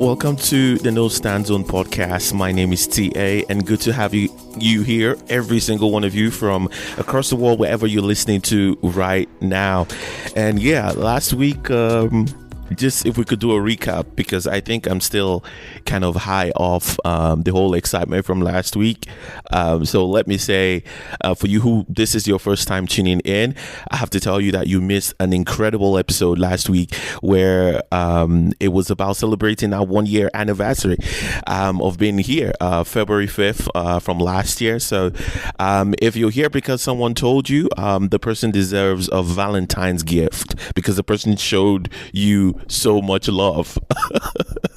Welcome to the No Stand Zone podcast. My name is Tiae, and good to have you here, every single one of you from across the world, wherever you're listening to right now. And yeah, last week, just if we could do a recap, because I think I'm still kind of high off the whole excitement from last week. So let me say, for you who this is your first time tuning in, I have to tell you that you missed an incredible episode last week where it was about celebrating our 1 year anniversary of being here, February 5th from last year. So if you're here because someone told you, the person deserves a Valentine's gift because the person showed you so much love.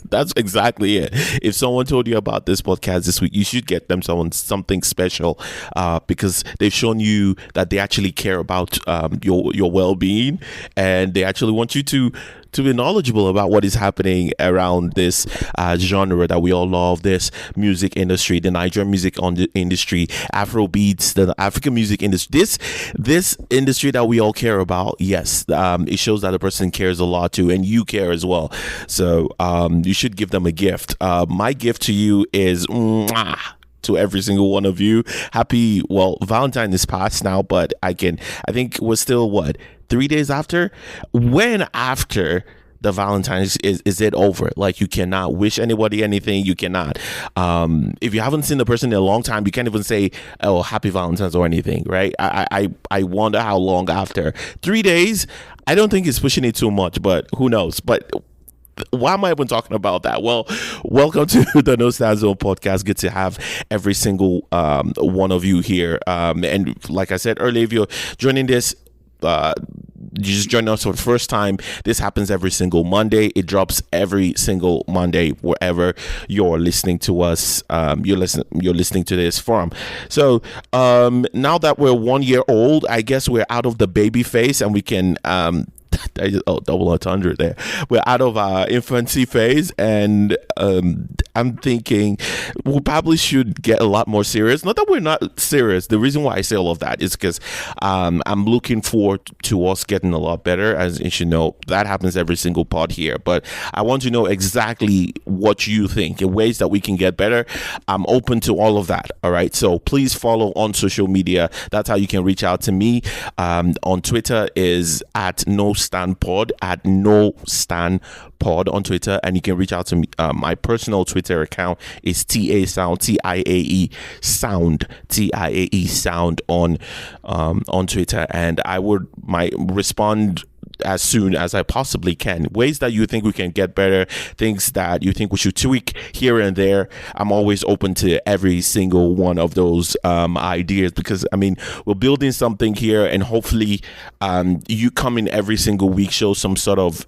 That's exactly it. If someone told you about this podcast this week, you should get them something special because they've shown you that they actually care about your well-being, and they actually want you to be knowledgeable about what is happening around this genre that we all love, this music industry, the Nigerian music industry, Afrobeats, the African music industry, this industry that we all care about. Yes, it shows that the person cares a lot too, and you care as well. So you should give them a gift. My gift to you is mwah, to every single one of you. Happy, well, Valentine is past now, but I think we're still 3 days after? When after the Valentine's is it over? Like, you cannot wish anybody anything. You cannot. If you haven't seen the person in a long time, you can't even say, oh, happy Valentine's or anything, right? I wonder how long after. 3 days? I don't think it's pushing it too much, but who knows? But why am I even talking about that? Well, welcome to the No Stand Zone podcast. Good to have every single one of you here. And like I said earlier, if you're joining this, you just joined us for the first time, this happens every single Monday. It drops every single Monday wherever you're listening to us. You're listening to this from. So now that we're 1 year old, I guess we're out of the baby phase and we can double entendre there. We're out of our infancy phase, and I'm thinking we probably should get a lot more serious. Not that we're not serious. The reason why I say all of that is because I'm looking forward to us getting a lot better. As you should know, that happens every single pod here. But I want to know exactly what you think and ways that we can get better. I'm open to all of that. All right. So please follow on social media. That's how you can reach out to me. On Twitter is at NoStanPod, at NoStanPod on Twitter, and you can reach out to me. My personal Twitter account is Tiae Sound, Tiae Sound, Tiae Sound on Twitter, and I might respond as soon as I possibly can. Ways that you think we can get better, things that you think we should tweak here and there. I'm always open to every single one of those ideas, because I mean, we're building something here, and hopefully you come in every single week, show some sort of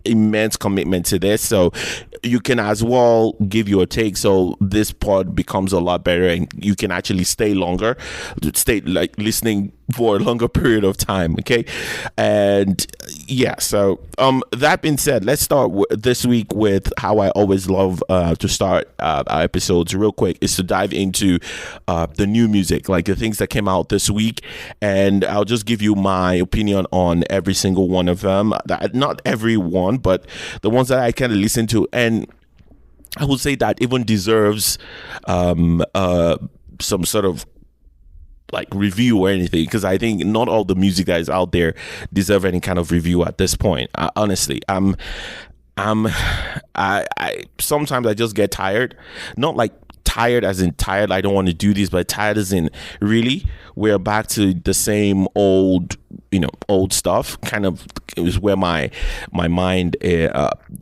immense commitment to this, so you can as well give your take, so this pod becomes a lot better and you can actually stay listening for a longer period of time. Okay. And yeah, so that being said, let's start this week with how I always love to start our episodes real quick, is to dive into the new music, like the things that came out this week, and I'll just give you my opinion on every single one of them. Not every one, but the ones that I kind of listen to, and I would say that even deserves some sort of review or anything, because I think not all the music that is out there deserve any kind of review at this point. Honestly, I sometimes I just get tired, not like tired as in tired, I don't want to do this, but tired as in really we're back to the same old stuff. Kind of is where my mind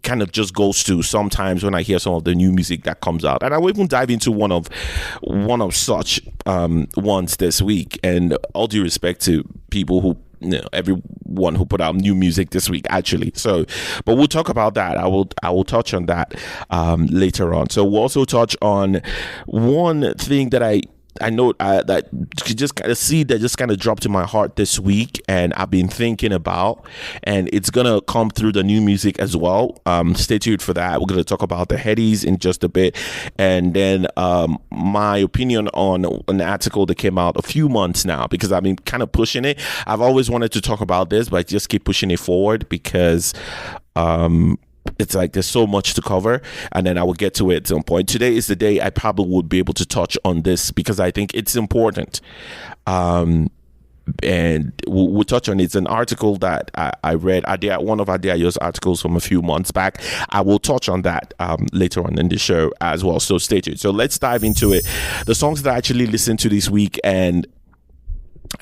kind of just goes to sometimes when I hear some of the new music that comes out. And I will even dive into one of such ones this week, and all due respect to people who, everyone who put out new music this week, actually. So, but we'll talk about that. I will touch on that later on. So we'll also touch on one thing that I know that just kind of seed that just kind of dropped in my heart this week, and I've been thinking about, and it's gonna come through the new music as well. Stay tuned for that. We're gonna talk about the Headies in just a bit, and then my opinion on an article that came out a few months now, because I've been kind of pushing it. I've always wanted to talk about this, but I just keep pushing it forward because it's like there's so much to cover, and then I will get to it at some point. Today is the day I probably would be able to touch on this because I think it's important. And we'll touch on it. It's an article that I read, one of Adeayo's articles from a few months back. I will touch on that later on in the show as well, so stay tuned. So let's dive into it. The songs that I actually listened to this week and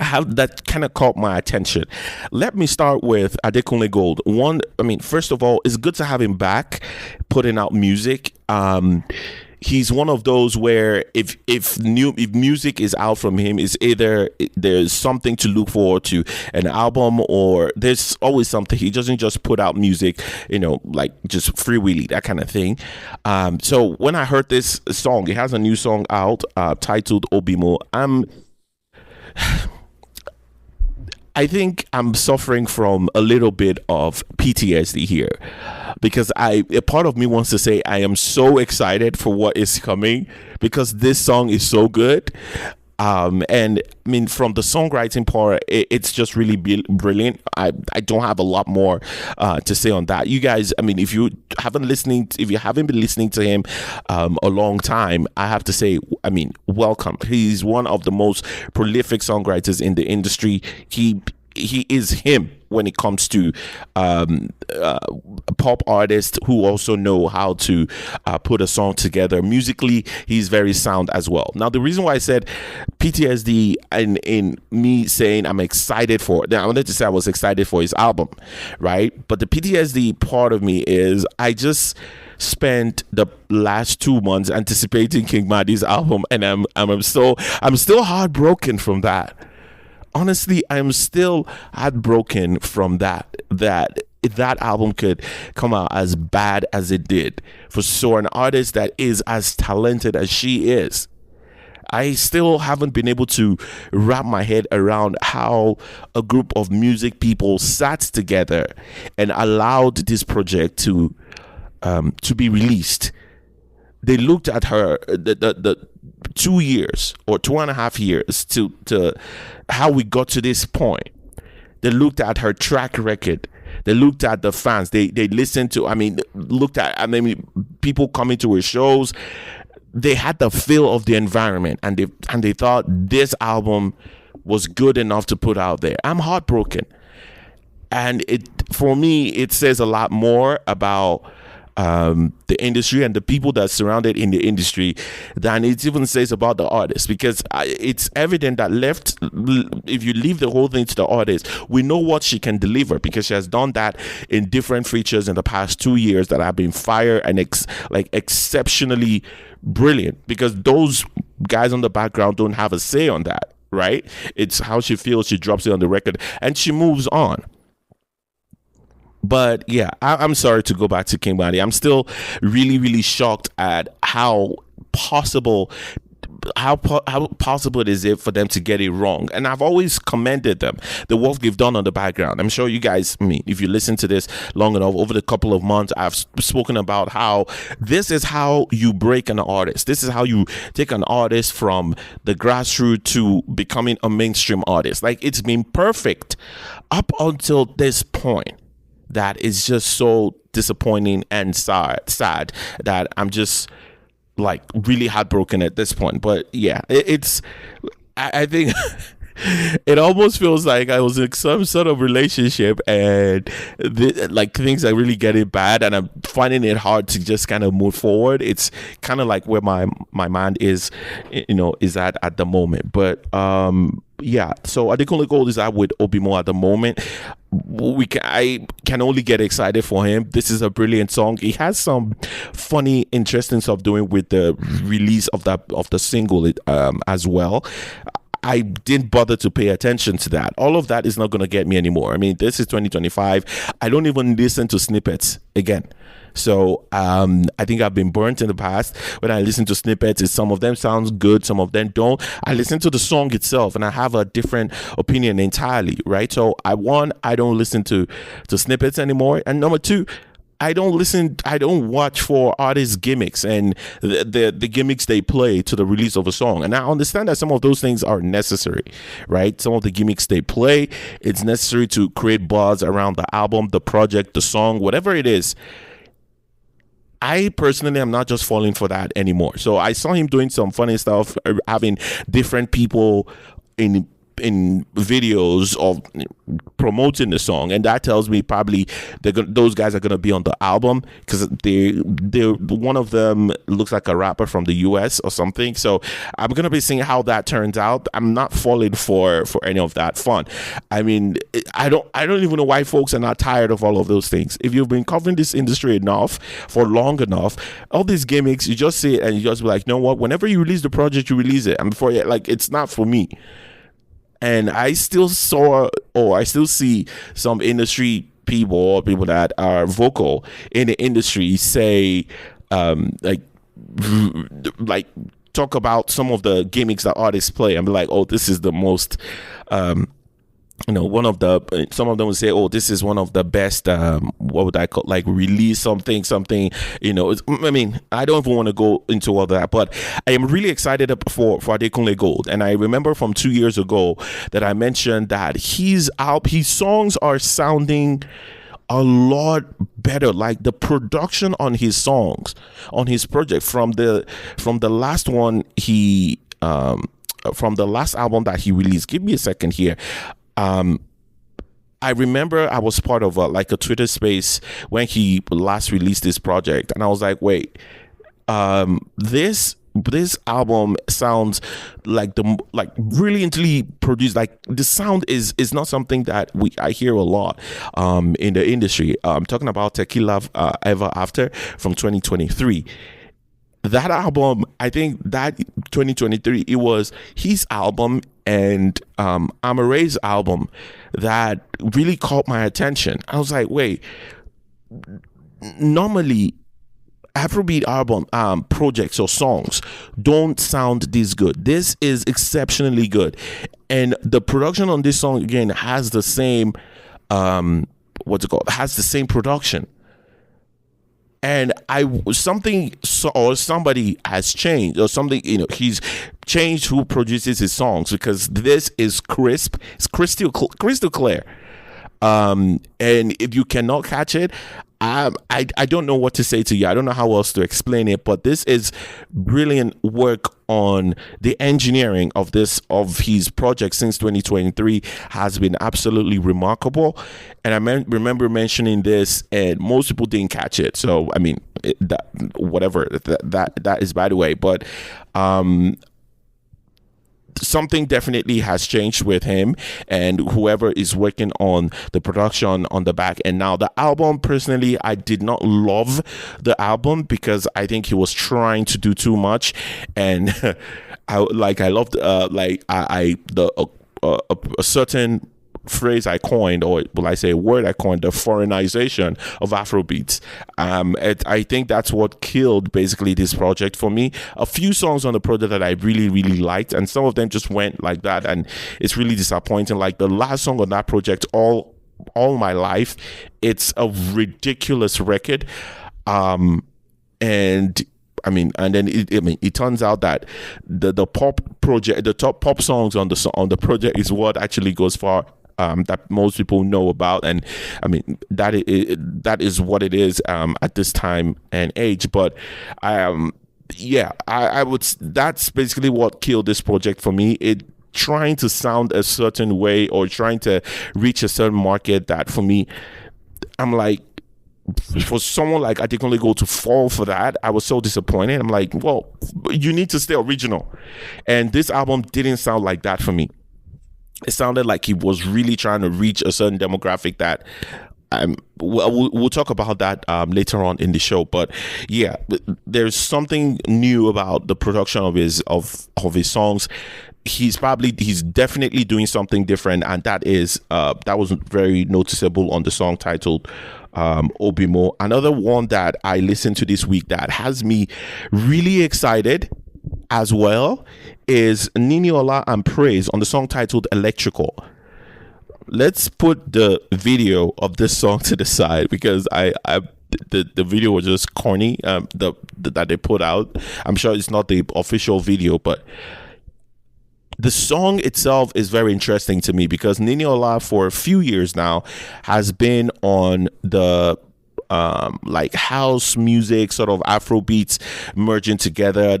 how that kind of caught my attention. Let me start with Adekunle Gold. First of all, it's good to have him back putting out music. He's one of those where if music is out from him, is either there's something to look forward to, an album, or there's always something. He doesn't just put out music, like just freewheeling, that kind of thing. So when I heard this song, he has a new song out titled Obimo. I think I'm suffering from a little bit of PTSD here, because a part of me wants to say I am so excited for what is coming because this song is so good. And I mean, from the songwriting part, it's just really brilliant. I don't have a lot more to say on that. You guys, I mean, if you haven't been listening to him a long time, I have to say, I mean, welcome. He's one of the most prolific songwriters in the industry. He is him when it comes to pop artists who also know how to put a song together. Musically, he's very sound as well. Now, the reason why I said PTSD in me saying I'm excited for, I wanted to say I was excited for his album, right? But the PTSD part of me is I just spent the last 2 months anticipating King Madi's album, and I'm still heartbroken from that. Honestly, I'm still heartbroken from that album could come out as bad as it did for an artist that is as talented as she is. I still haven't been able to wrap my head around how a group of music people sat together and allowed this project to be released. They looked at her the 2 years or 2.5 years to how we got to this point. They looked at her track record. They looked at the fans. They listened to, people coming to her shows. They had the feel of the environment, and they thought this album was good enough to put out there. I'm heartbroken. And for me, it says a lot more about the industry and the people that surrounded in the industry than it even says about the artist, because it's evident that if you leave the whole thing to the artist, we know what she can deliver because she has done that in different features in the past 2 years that have been fire and exceptionally brilliant, because those guys on the background don't have a say on that, right? It's how she feels, she drops it on the record and she moves on. But yeah, I'm sorry to go back to King Wani. I'm still really, really shocked at how possible it is for them to get it wrong. And I've always commended them, the work they've done on the background. I'm sure you guys, if you listen to this long enough, over the couple of months, I've spoken about how this is how you break an artist. This is how you take an artist from the grassroots to becoming a mainstream artist. Like, it's been perfect up until this point. That is just so disappointing and sad that I'm just like really heartbroken at this point. But yeah, I think it almost feels like I was in some sort of relationship and things are really getting bad and I'm finding it hard to just kind of move forward. It's kind of like where my mind is at the moment. But yeah, so Adekunle Gold is out with Obimo at the moment. I can only get excited for him. This is a brilliant song. He has some funny, interesting stuff doing with the release of the single as well. I didn't bother to pay attention to that. All of that is not going to get me anymore. I mean, this is 2025. I don't even listen to snippets again. So I think I've been burnt in the past. When I listen to snippets, some of them sounds good, some of them don't. I listen to the song itself and I have a different opinion entirely, right? So I don't listen to snippets anymore. And number two, I don't watch for artists' gimmicks and the gimmicks they play to the release of a song. And I understand that some of those things are necessary, right? Some of the gimmicks they play, it's necessary to create buzz around the album, the project, the song, whatever it is. I personally am not just falling for that anymore. So I saw him doing some funny stuff, having different people in videos of promoting the song, and that tells me probably those guys are going to be on the album, because they one of them looks like a rapper from the US or something. So I'm going to be seeing how that turns out. I'm not falling for any of that fun. I mean, I don't even know why folks are not tired of all of those things. If you've been covering this industry enough for long enough, all these gimmicks, you just see it and you just be like, you know what, whenever you release the project, you release it, and before, like, it's not for me. And I still see some industry people, or people that are vocal in the industry, say, like talk about some of the gimmicks that artists play, and be like, oh, this is the most, one of the, some of them would say, oh, this is one of the best, what would I call, like, release something, I mean, I don't even want to go into all that, but I am really excited for Adekunle Gold. And I remember from 2 years ago that I mentioned that his songs are sounding a lot better. Like, the production on his songs, on his project, from the last one from the last album that he released. Give me a second here. I remember I was part of a Twitter space when he last released this project, and I was like, wait, this album sounds like brilliantly produced. Like, the sound is not something that I hear a lot in the industry. I'm talking about Tequila Ever After from 2023. That album, I think that 2023, it was his album and Amare's album that really caught my attention. I was like, wait, normally Afrobeat album projects or songs don't sound this good. This is exceptionally good, and the production on this song again has the same has the same production. And somebody has changed, or something, he's changed who produces his songs, because this is crisp, it's crystal clear. And if you cannot catch it, I don't know what to say to you. I don't know how else to explain it, but this is brilliant work on the engineering of his project since 2023 has been absolutely remarkable. And I remember mentioning this, and most people didn't catch it. So I mean, that is by the way, but something definitely has changed with him and whoever is working on the production on the back end. Now, the album, personally, I did not love the album, because I think he was trying to do too much, and I loved a certain phrase I coined, or will I say a word I coined, the foreignization of Afrobeats. I think that's what killed basically this project for me. A few songs on the project that I really, really liked, and some of them just went like that, and it's really disappointing. Like the last song on that project, All My Life, it's a ridiculous record. And I mean, and then it turns out that the pop project, the top pop songs on the project is what actually goes far. That most people know about, and I mean that is what it is at this time and age. But I would. That's basically what killed this project for me. It trying to sound a certain way, or trying to reach a certain market that, for me, I'm like, for someone like Adekunle Gold to fall for that, I was so disappointed. I'm like, well, you need to stay original, and this album didn't sound like that for me. It sounded like he was really trying to reach a certain demographic that we'll talk about that later on in the show. But yeah, there's something new about the production of his songs. He's definitely doing something different, and that was very noticeable on the song titled Obimo. Another one that I listened to this week that has me really excited as well is Niniola and Praise on the song titled Electrical. Let's put the video of this song to the side, because the video was just corny that they put out. I'm sure it's not the official video, but the song itself is very interesting to me, because Niniola for a few years now has been on the like house music, sort of Afro beats merging together.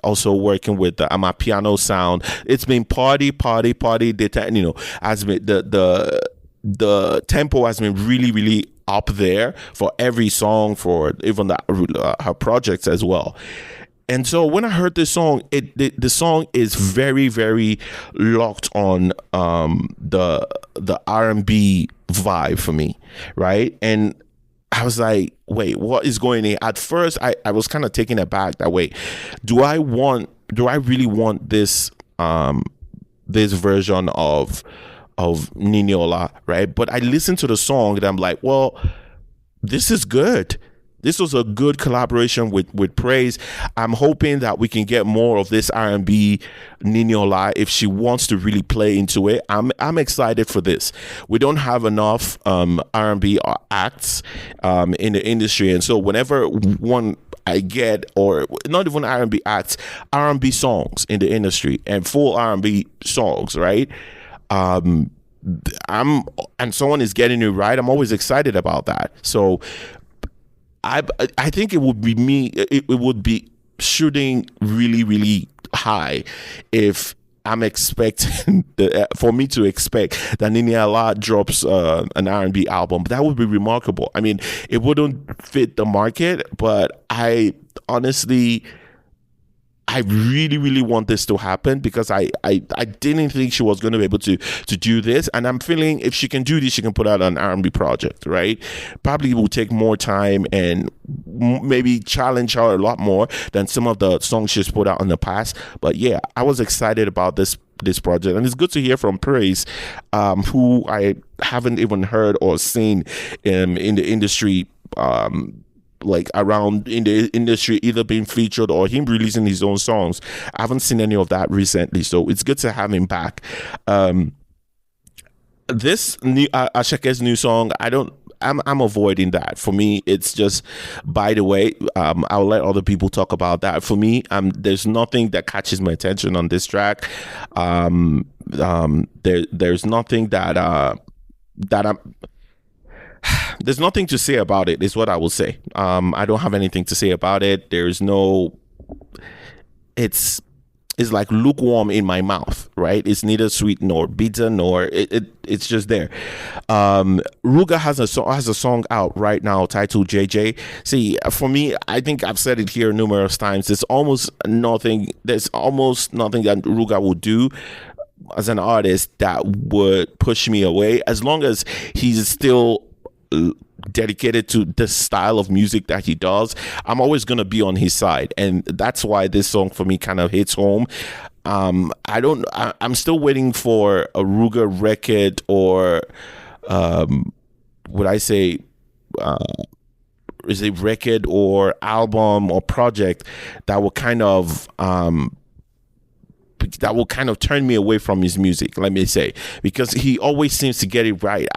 Also working with the piano sound. It's been party. Has been the tempo has been really, really up there for every song, for even her projects as well. And so when I heard this song, the song is very, very locked on the R&B vibe for me, right? And I was like, wait, what is going on? At first, I was kind of taken aback that, wait, do I really want this this version of Niniola, right? But I listened to the song and I'm like, well, this is good. This was a good collaboration with Praise. I'm hoping that we can get more of this R&B Niniola if she wants to really play into it. I'm excited for this. We don't have enough R&B acts in the industry, and so whenever one I get, or not even R&B acts, R&B songs in the industry and full R&B songs, right? And someone is getting it right. I'm always excited about that. So I think it would be me. It would be shooting really, really high if I'm expecting for me to expect that Niniola drops an R&B album. But that would be remarkable. I mean, it wouldn't fit the market, but I honestly, I really, really want this to happen because I didn't think she was going to be able to do this. And I'm feeling if she can do this, she can put out an R&B project, right? Probably will take more time and maybe challenge her a lot more than some of the songs she's put out in the past. But yeah, I was excited about this project. And it's good to hear from Praise, who I haven't even heard or seen in the industry, like around in the industry, either being featured or him releasing his own songs. I haven't seen any of that recently, so it's good to have him back. This new Ashake's new song, I'm avoiding that. For me, it's just, by the way, I'll let other people talk about that. For me, there's nothing that catches my attention on this track. There's nothing that I'm there's nothing to say about it, is what I will say. I don't have anything to say about it. There's no, it's like lukewarm in my mouth, right? It's neither sweet nor bitter, nor it's just there. Ruga has a song out right now titled JJ. See, for me, I think I've said it here numerous times. There's almost nothing that Ruga will do as an artist that would push me away, as long as he's still dedicated to the style of music that he does. I'm always going to be on his side, and that's why this song for me kind of hits home. I'm still waiting for a Ruga record, or would I say is a record or album or project that will kind of turn me away from his music, let me say, because he always seems to get it right.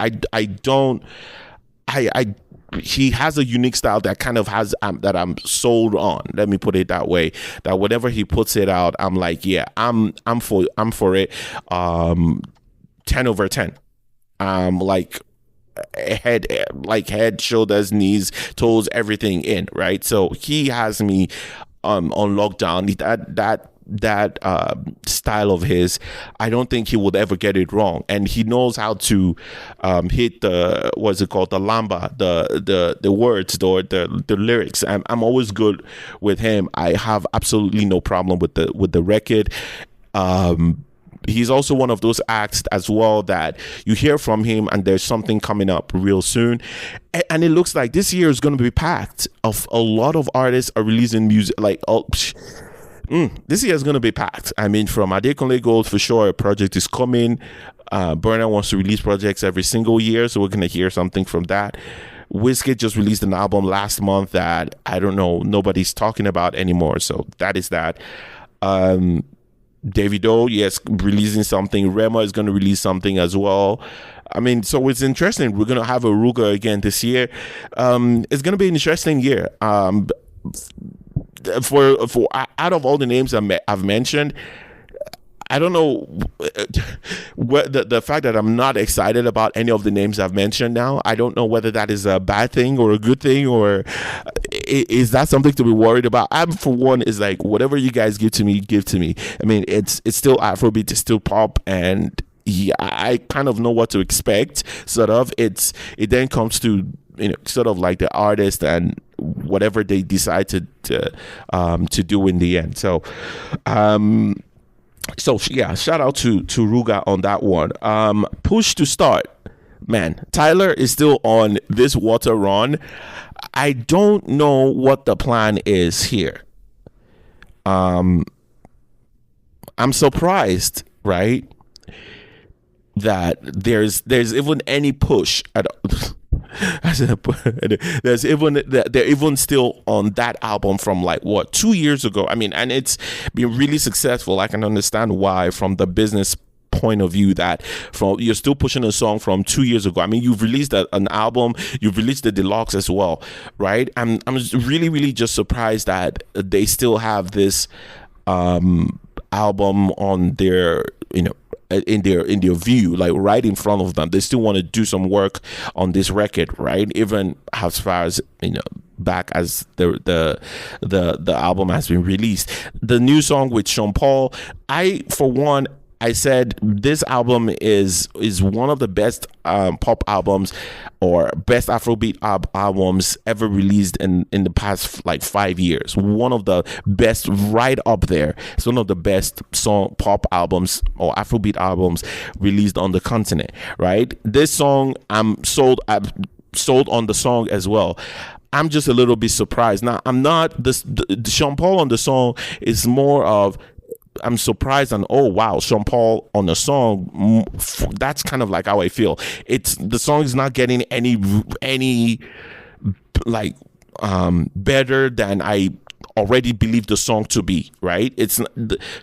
He has a unique style that kind of has that I'm sold on. Let me put it that way. That whatever he puts it out, I'm like, yeah, I'm for it. 10 over 10. Like head, shoulders, knees, toes, everything in, right? So he has me on lockdown. That style of his, I don't think he would ever get it wrong, and he knows how to hit the, what's it called, the lamba, the words, the lyrics. I'm always good with him. I have absolutely no problem with the record. He's also one of those acts as well that you hear from him and there's something coming up real soon, and it looks like this year is going to be packed. Of a lot of artists are releasing music, like this year is going to be packed. I mean, from Adekunle Gold, for sure, a project is coming. Burna wants to release projects every single year, so we're going to hear something from that. Wizkid just released an album last month that, I don't know, nobody's talking about anymore, so that is that. Davido, yes, releasing something. Rema is going to release something as well. I mean, so it's interesting. We're going to have a Ruga again this year. It's going to be an interesting year. For out of all the names I've mentioned, I don't know what the fact that I'm not excited about any of the names I've mentioned now. I don't know whether that is a bad thing or a good thing, or is that something to be worried about. I'm, for one, is like, whatever you guys give to me, give to me. I mean, it's still Afrobeat, it's still pop, and yeah, I kind of know what to expect. Sort of, it then comes to, sort of like the artist and whatever they decide to do in the end. So yeah, shout out to Ruga on that one. Push to start, man. Tyler is still on this water run. I don't know what the plan is here. I'm surprised, right, that there's even any push at they're even still on that album from like what, 2 years ago. I mean, and it's been really successful. I can understand why, from the business point of view, that you're still pushing a song from 2 years ago. I mean, you've released an album, you've released the deluxe as well, right? I'm really just surprised that they still have this album on their, in their view, like right in front of them. They still want to do some work on this record, right? Even as far as, back as the album has been released. The new song with Sean Paul, I said this album is one of the best pop albums or best Afrobeat albums ever released in the past like 5 years. One of the best, right up there. It's one of the best pop albums or Afrobeat albums released on the continent, right? This song, I'm sold on the song as well. I'm just a little bit surprised. Now, I'm not, the Sean Paul on the song is more of, I'm surprised, and oh wow, Sean Paul on the song. That's kind of like how I feel. The song is not getting any like better than I already believe the song to be, right?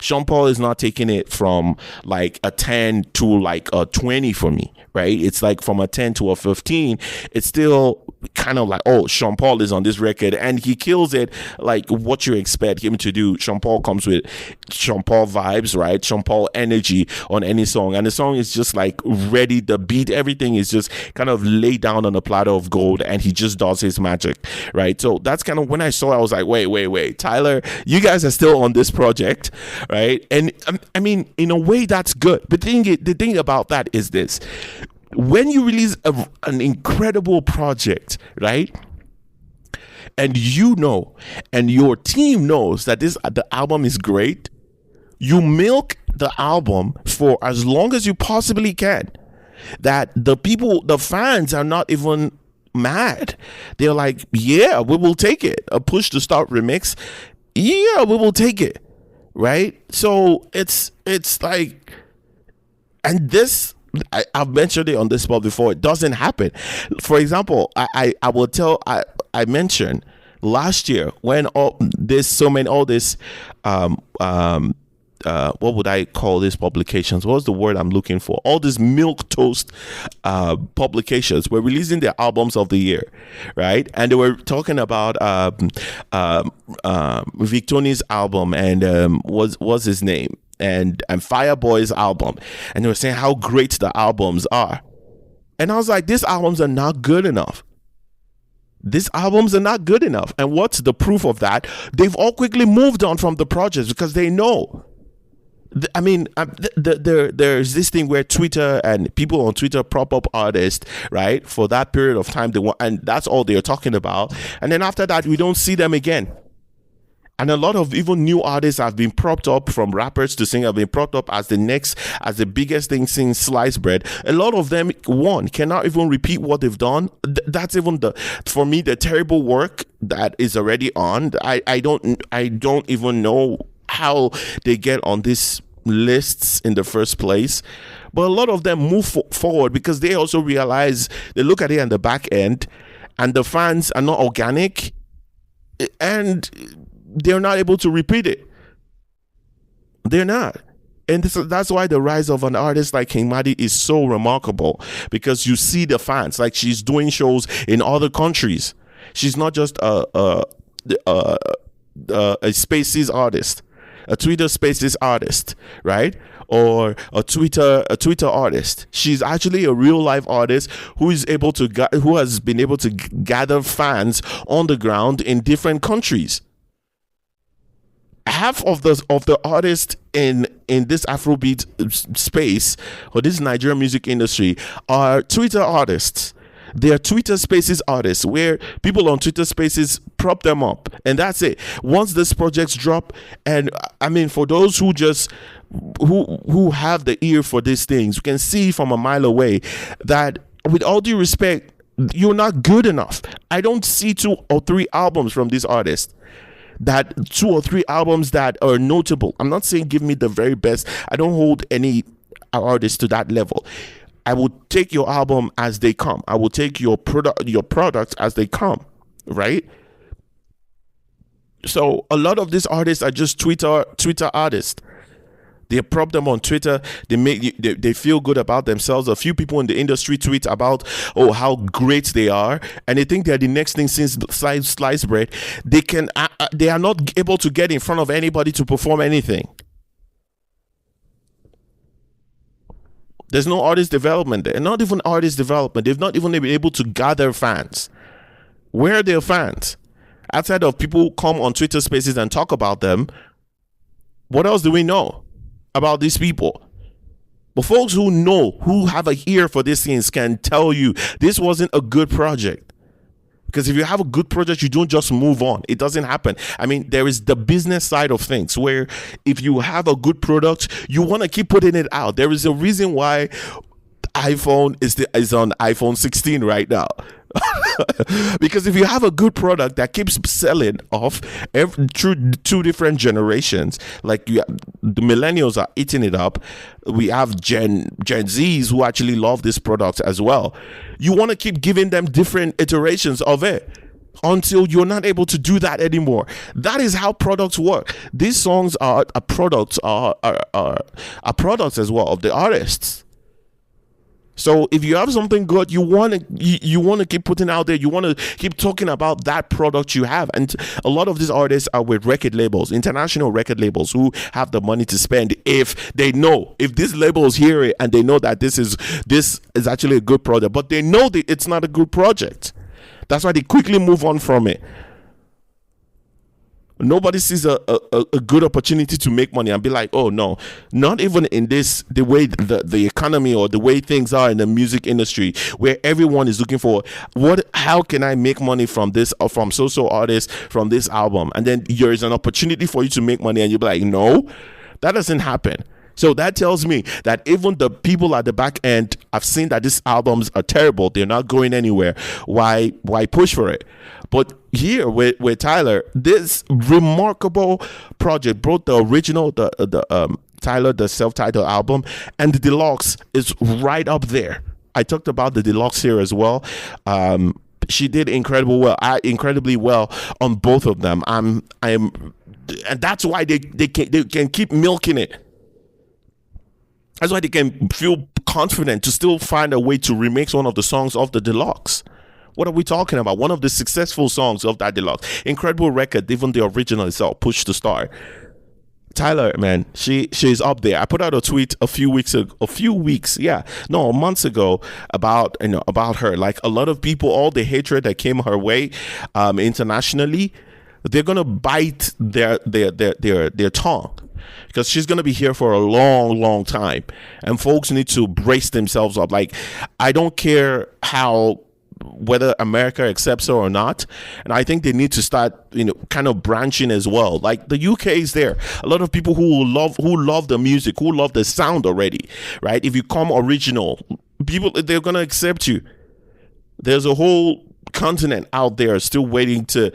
Sean Paul is not taking it from like a 10 to like a 20 for me, right? It's like from a 10 to a 15. It's still kind of like, oh, Sean Paul is on this record and he kills it, like what you expect him to do. Sean Paul comes with Sean Paul vibes, right? Sean Paul energy on any song, and the song is just like ready. The beat, everything is just kind of laid down on a platter of gold, and he just does his magic, right? So that's kind of when I saw it, I was like, wait, Tyler, you guys are still on this project, right? And I mean, in a way, that's good. But the thing about that is this: when you release an incredible project, right, and and your team knows that the album is great, you milk the album for as long as you possibly can. That the fans are not even mad. They're like, yeah, we will take it. A Push to Start remix, yeah, we will take it, right? So it's like, and this, I've mentioned it on this spot before, it doesn't happen. For example, I mentioned last year when all this what would I call these publications? What's the word I'm looking for? All these milk toast publications were releasing their albums of the year, right? And they were talking about Victoni's album and what's his name? And Fireboy's album, and they were saying how great the albums are. And I was like, these albums are not good enough. These albums are not good enough. And what's the proof of that? They've all quickly moved on from the projects because they know. I mean, there's this thing where Twitter and people on Twitter prop up artists, right? For that period of time, and that's all they're talking about. And then after that, we don't see them again. And a lot of even new artists have been propped up, from rappers to singers, have been propped up as the biggest thing since sliced bread. A lot of them, cannot even repeat what they've done. That's even for me, the terrible work that is already on. I don't even know how they get on these lists in the first place. But a lot of them move forward because they also realize, they look at it on the back end, and the fans are not organic, and they're not able to repeat it. They're not. And that's why the rise of an artist like King Madi is so remarkable, because you see the fans, like she's doing shows in other countries. She's not just a Spaces artist, a Twitter Spaces artist, right? or a Twitter artist. She's actually a real life artist who is able to who has been able to gather fans on the ground in different countries. Half of the artists in this Afrobeat space, or this Nigerian music industry, are Twitter artists. They are Twitter Spaces artists, where people on Twitter Spaces prop them up, and that's it. Once this projects drop, and I mean, for those who just who have the ear for these things, you can see from a mile away that, with all due respect, you're not good enough. I don't see 2 or 3 albums from these artists, that 2 or 3 albums that are notable. I'm not saying give me the very best. I don't hold any artists to that level. I will take your album as they come. I will take your products as they come, right? So a lot of these artists are just Twitter artists. They prop them on Twitter. They feel good about themselves. A few people in the industry tweet about how great they are, and they think they're the next thing since sliced bread. They are not able to get in front of anybody to perform anything. There's no artist development there. Not even artist development. They've not even been able to gather fans. Where are their fans? Outside of people who come on Twitter Spaces and talk about them, what else do we know about these people? But folks who have a ear for these things can tell you this wasn't a good project. Because if you have a good project, you don't just move on. It doesn't happen. I mean, there is the business side of things, where if you have a good product, you want to keep putting it out. There is a reason why iPhone is on iPhone 16 right now. Because if you have a good product that keeps selling off through 2 different generations, like the millennials are eating it up, we have Gen Zs who actually love this product as well. You want to keep giving them different iterations of it until you're not able to do that anymore. That is how products work. These songs are products as well of the artists. So if you have something good, you want to keep putting out there. You want to keep talking about that product you have. And a lot of these artists are with record labels, international record labels, who have the money to spend. If these labels hear it and they know that this is actually a good product, but they know that it's not a good project, that's why they quickly move on from it. Nobody sees a good opportunity to make money and be like, oh no, not even in the way the economy or the way things are in the music industry, where everyone is looking for how can I make money from this, or from so artists, from this album, and then there is an opportunity for you to make money and you'll be like, no, that doesn't happen. So that tells me that even the people at the back end have seen that these albums are terrible. They're not going anywhere. Why push for it? But here with Tyler, this remarkable project, both the original, Tyler, the self-titled album, and the deluxe is right up there. I talked about the deluxe here as well. She did incredibly well on both of them. And that's why they can keep milking it. That's why they can feel confident to still find a way to remix one of the songs of the deluxe. What are we talking about? One of the successful songs of that deluxe. Incredible record, even the original itself, Push to Start. Tyler, man, she's up there. I put out a tweet months ago about her. Like, a lot of people, all the hatred that came her way internationally, they're gonna bite their tongue, because she's going to be here for a long, long time, and folks need to brace themselves up. Like, I don't care whether America accepts her or not, and I think they need to start, kind of branching as well. Like, the UK is there. A lot of people who love the music, who love the sound already, right? If you come original, people, they're going to accept you. There's a whole continent out there still waiting to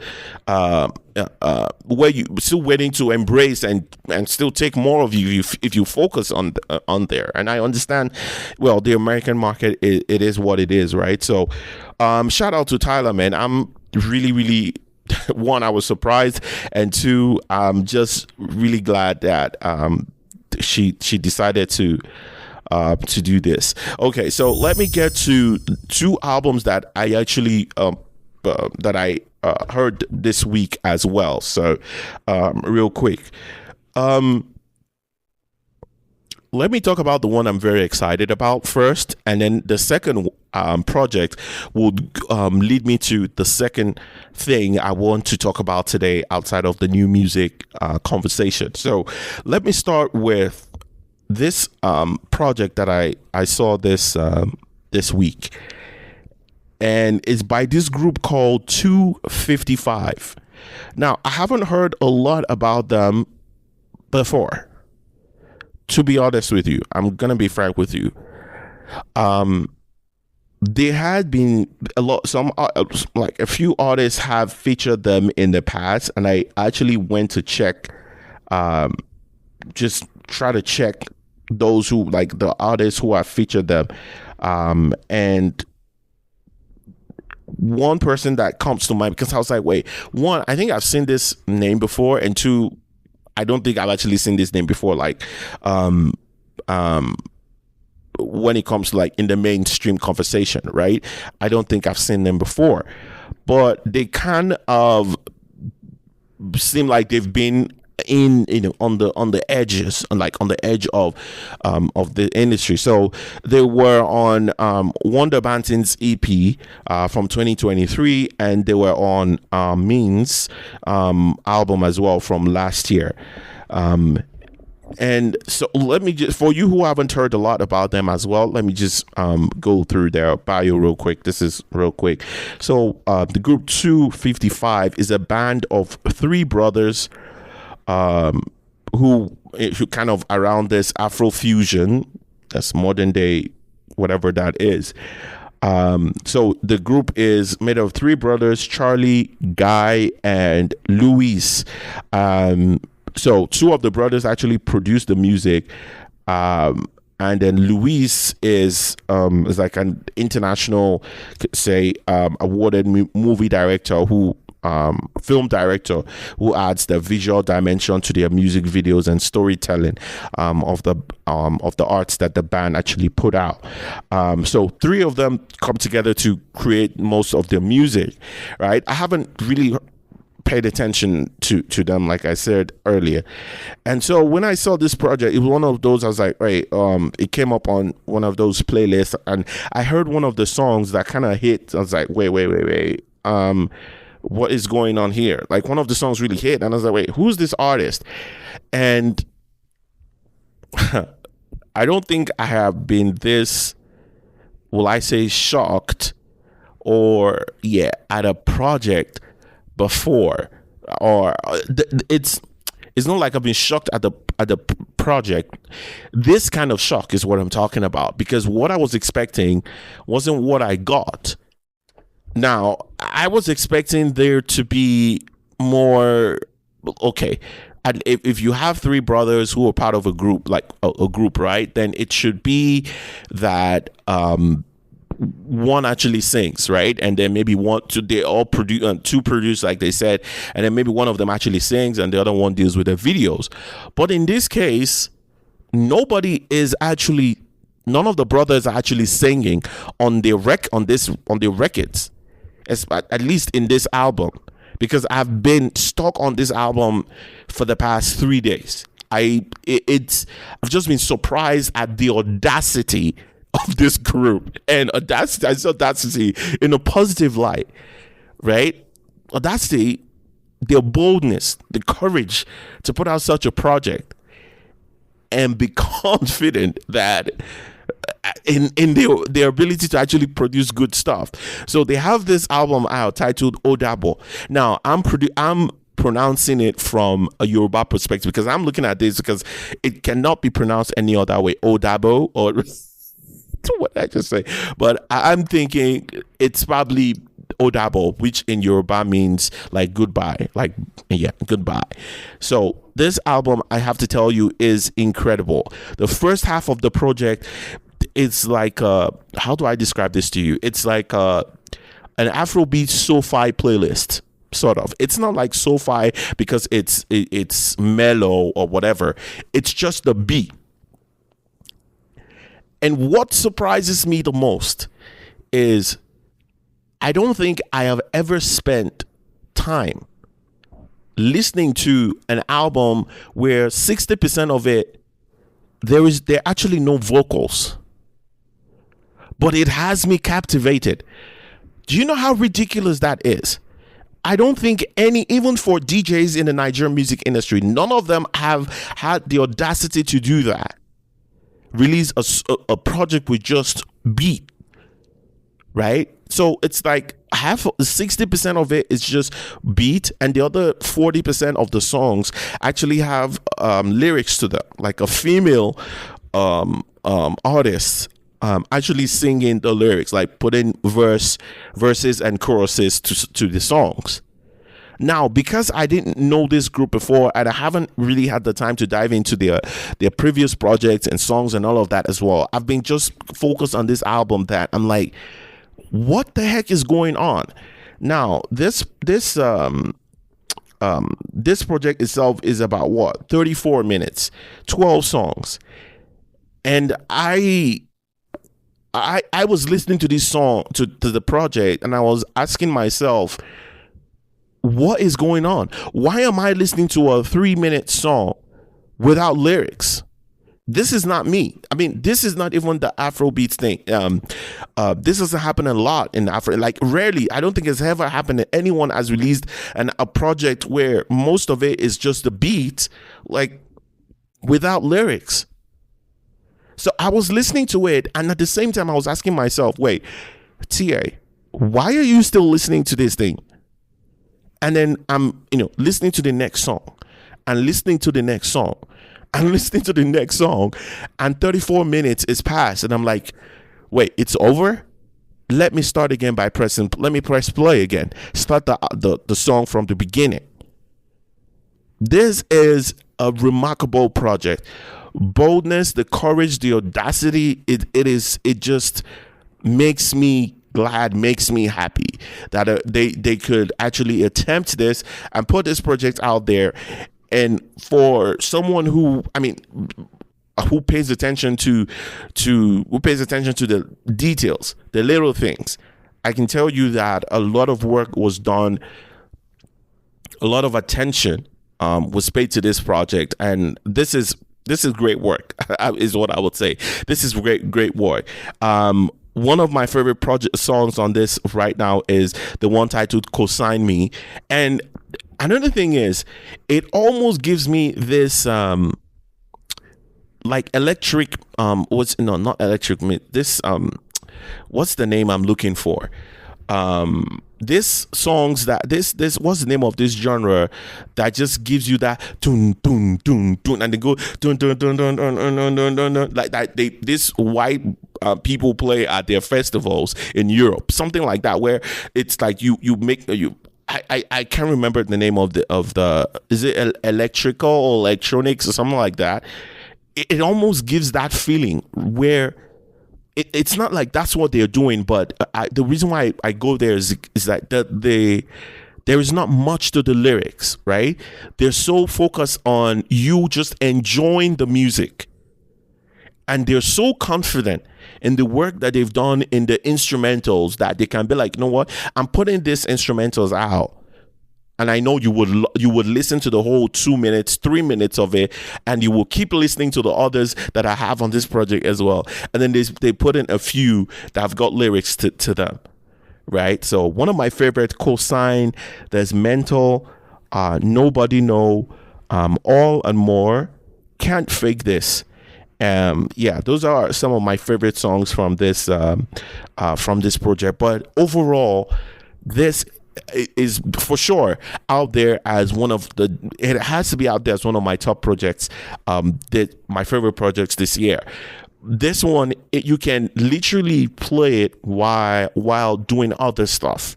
embrace and still take more of you if you focus on there. And I understand, well, the American market, it is what it is, right? So shout out to Tyler, man. I'm really, really, one, I was surprised, and two, I'm just really glad that she decided to do this. Okay, so let me get to 2 albums that I actually heard this week as well. So real quick, let me talk about the one I'm very excited about first, and then the second project would lead me to the second thing I want to talk about today outside of the new music conversation. So let me start with this project that I saw this week, and it's by this group called 255. Now, I haven't heard a lot about them before, to be honest with you. I'm gonna be frank with you. There had been like a few artists have featured them in the past, and I actually went to check, just try to check those who, like, the artists who have featured them, and one person that comes to mind, because I was like, wait, one, I think I've seen this name before, and two, I don't think I've actually seen this name before, like when it comes to, like, in the mainstream conversation, right? I don't think I've seen them before, but they kind of seem like they've been on the edges, like on the edge of the industry. So they were on Wonder Banton's EP from 2023, and they were on Means album as well from last year. And so let me just, for you who haven't heard a lot about them as well, let me just go through their bio real quick. This is real quick. So the group 255 is a band of three brothers who kind of around this Afrofusion, that's modern day, whatever that is. So the group is made of three brothers, Charlie, Guy, and Luis. So two of the brothers actually produce the music, and then Luis is like an international, say, awarded movie director who film director who adds the visual dimension to their music videos and storytelling of the arts that the band actually put out. So three of them come together to create most of their music, right? I haven't really paid attention to them, like I said earlier, and so when I saw this project, it was one of those, I was like, right, it came up on one of those playlists, and I heard one of the songs that kind of hit. I was like, wait, what is going on here? Like, one of the songs really hit, and I was like, wait, who's this artist? And I don't think I have been this, will I say, shocked or at a project before, or it's not like I've been shocked at the project. This kind of shock is what I'm talking about, because what I was expecting wasn't what I got. Now, I was expecting there to be more, okay, and if you have three brothers who are part of a group, like a group, right, then it should be that one actually sings, right, and then maybe they all produce, two produce, like they said, and then maybe one of them actually sings and the other one deals with the videos. But in this case, none of the brothers are actually singing on the records, at least in this album, because I've been stuck on this album for the past 3 days. I've just been surprised at the audacity of this group, and audacity in a positive light, right? Audacity, their boldness, the courage to put out such a project and be confident that in their ability to actually produce good stuff. So they have this album out titled Odabo. Now I'm pronouncing it from a Yoruba perspective, because I'm looking at this because it cannot be pronounced any other way. Odabo, or what did I just say? But I'm thinking it's probably Odabo, which in Yoruba means like goodbye, goodbye. So this album, I have to tell you, is incredible. The first half of the project, it's like how do I describe this to you? It's like an Afrobeat so-fi playlist, sort of. It's not like so-fi because it's mellow or whatever. It's just the beat. And what surprises me the most is I don't think I have ever spent time listening to an album where 60% of it there are actually no vocals, but it has me captivated. Do you know how ridiculous that is? I don't think even for DJs in the Nigerian music industry, none of them have had the audacity to do that. Release a project with just beat, right? So it's like 60% of it is just beat, and the other 40% of the songs actually have lyrics to them, like a female artist actually singing the lyrics, like putting verses and choruses to the songs. Now, because I didn't know this group before, and I haven't really had the time to dive into their previous projects and songs and all of that as well, I've been just focused on this album that I'm like, what the heck is going on? Now, this project itself is about what, 34 minutes, 12 songs, and I was listening to this song, to the project, and I was asking myself, what is going on? Why am I listening to a 3-minute song without lyrics? This is not me. I mean, this is not even the Afrobeats thing. This doesn't happen a lot in Afro. Like, rarely. I don't think it's ever happened that anyone has released a project where most of it is just the beat, like, without lyrics. So I was listening to it, and at the same time, I was asking myself, wait, Tiae, why are you still listening to this thing? And then I'm, listening to the next song, and listening to the next song, and listening to the next song, and 34 minutes is passed, and I'm like, wait, it's over? Let me start again let me press play again. Start the song from the beginning. This is a remarkable project. Boldness, the courage, the audacity, it just makes me glad, makes me happy that they could actually attempt this and put this project out there. And for someone who pays attention to the details, the little things, I can tell you that a lot of work was done, a lot of attention was paid to this project, and this is great work, is what I would say. This is great work. One of my favorite project songs on this right now is the one titled "Co-Sign Me," and another thing is, it almost gives me this like electric what's the name I'm looking for? This songs that this what's the name of this genre that just gives you that dun dun dun dun, and they go dun dun dun dun dun dun dun dun dun, dun, like that this white people play at their festivals in Europe, something like that, where it's like I can't remember the name of the is it electrical or electronics or something like that. It almost gives that feeling where it's not like that's what they're doing, but the reason why I go there is that there is not much to the lyrics, right? They're so focused on you just enjoying the music, and they're so confident in the work that they've done in the instrumentals that they can be like, you know what, I'm putting these instrumentals out, and I know you would listen to the whole 2 minutes, 3 minutes of it, and you will keep listening to the others that I have on this project as well. And then they put in a few that have got lyrics to them, right? So one of my favorite, Co-Sign, there's Mental, Nobody Know, All and More, Can't Fake This. Those are some of my favorite songs from this project. But overall, this is for sure out there as it has to be out there as one of my top projects, my favorite projects this year. This one, you can literally play it while doing other stuff,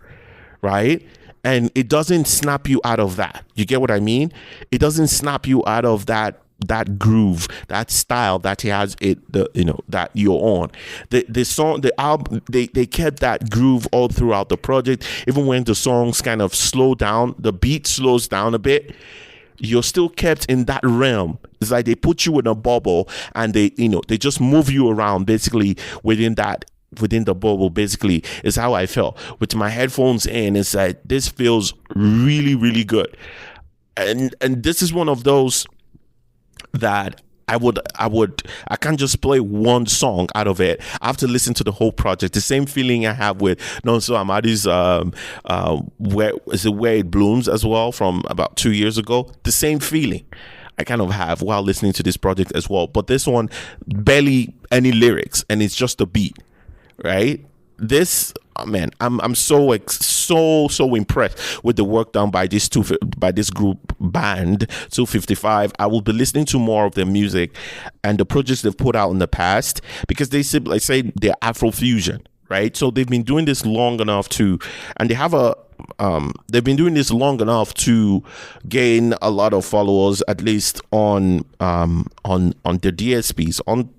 right? And it doesn't snap you out of that. You get what I mean? It doesn't snap you out of that groove, that style that he has, that you're on. The song, the album, they kept that groove all throughout the project. Even when the songs kind of slow down, the beat slows down a bit, you're still kept in that realm. It's like they put you in a bubble, and they just move you around basically within the bubble. Basically is how I felt with my headphones in. It's like, this feels really, really good. And this is one of those that I can't just play one song out of it. I have to listen to the whole project. The same feeling I have with Nonso Amadi's Where It Blooms as well, from about 2 years ago. The same feeling I kind of have while listening to this project as well. But this one, barely any lyrics, and it's just a beat, right? This, man, I'm so impressed with the work done by this group band 255. I will be listening to more of their music and the projects they've put out in the past, because they say, like, say they're Afrofusion, right? So they've been doing this long enough to, and they have they've been doing this long enough to gain a lot of followers, at least on their DSPs. On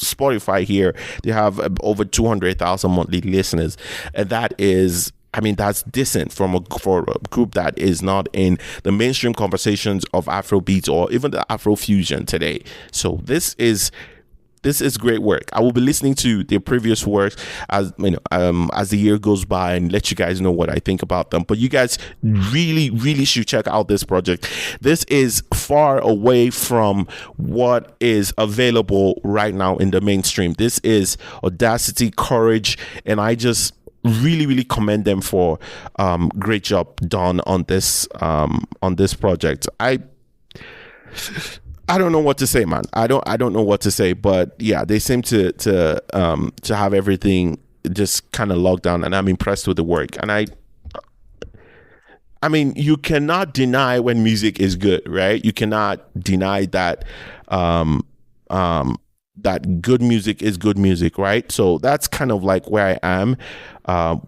Spotify here, they have over 200,000 monthly listeners, and that is, I mean, that's decent for a group that is not in the mainstream conversations of Afrobeats or even the Afrofusion today. So this is great work. I will be listening to their previous works as as the year goes by, and let you guys know what I think about them. But you guys really should check out this project. This is far away from what is available right now in the mainstream. This is audacity, courage, and I just really commend them for great job done on this project. I don't know what to say, man. I don't know what to say, but yeah, they seem to have everything just kind of locked down, and I'm impressed with the work. And I mean, you cannot deny when music is good, right? You cannot deny that that good music is good music, right? So that's kind of like where I am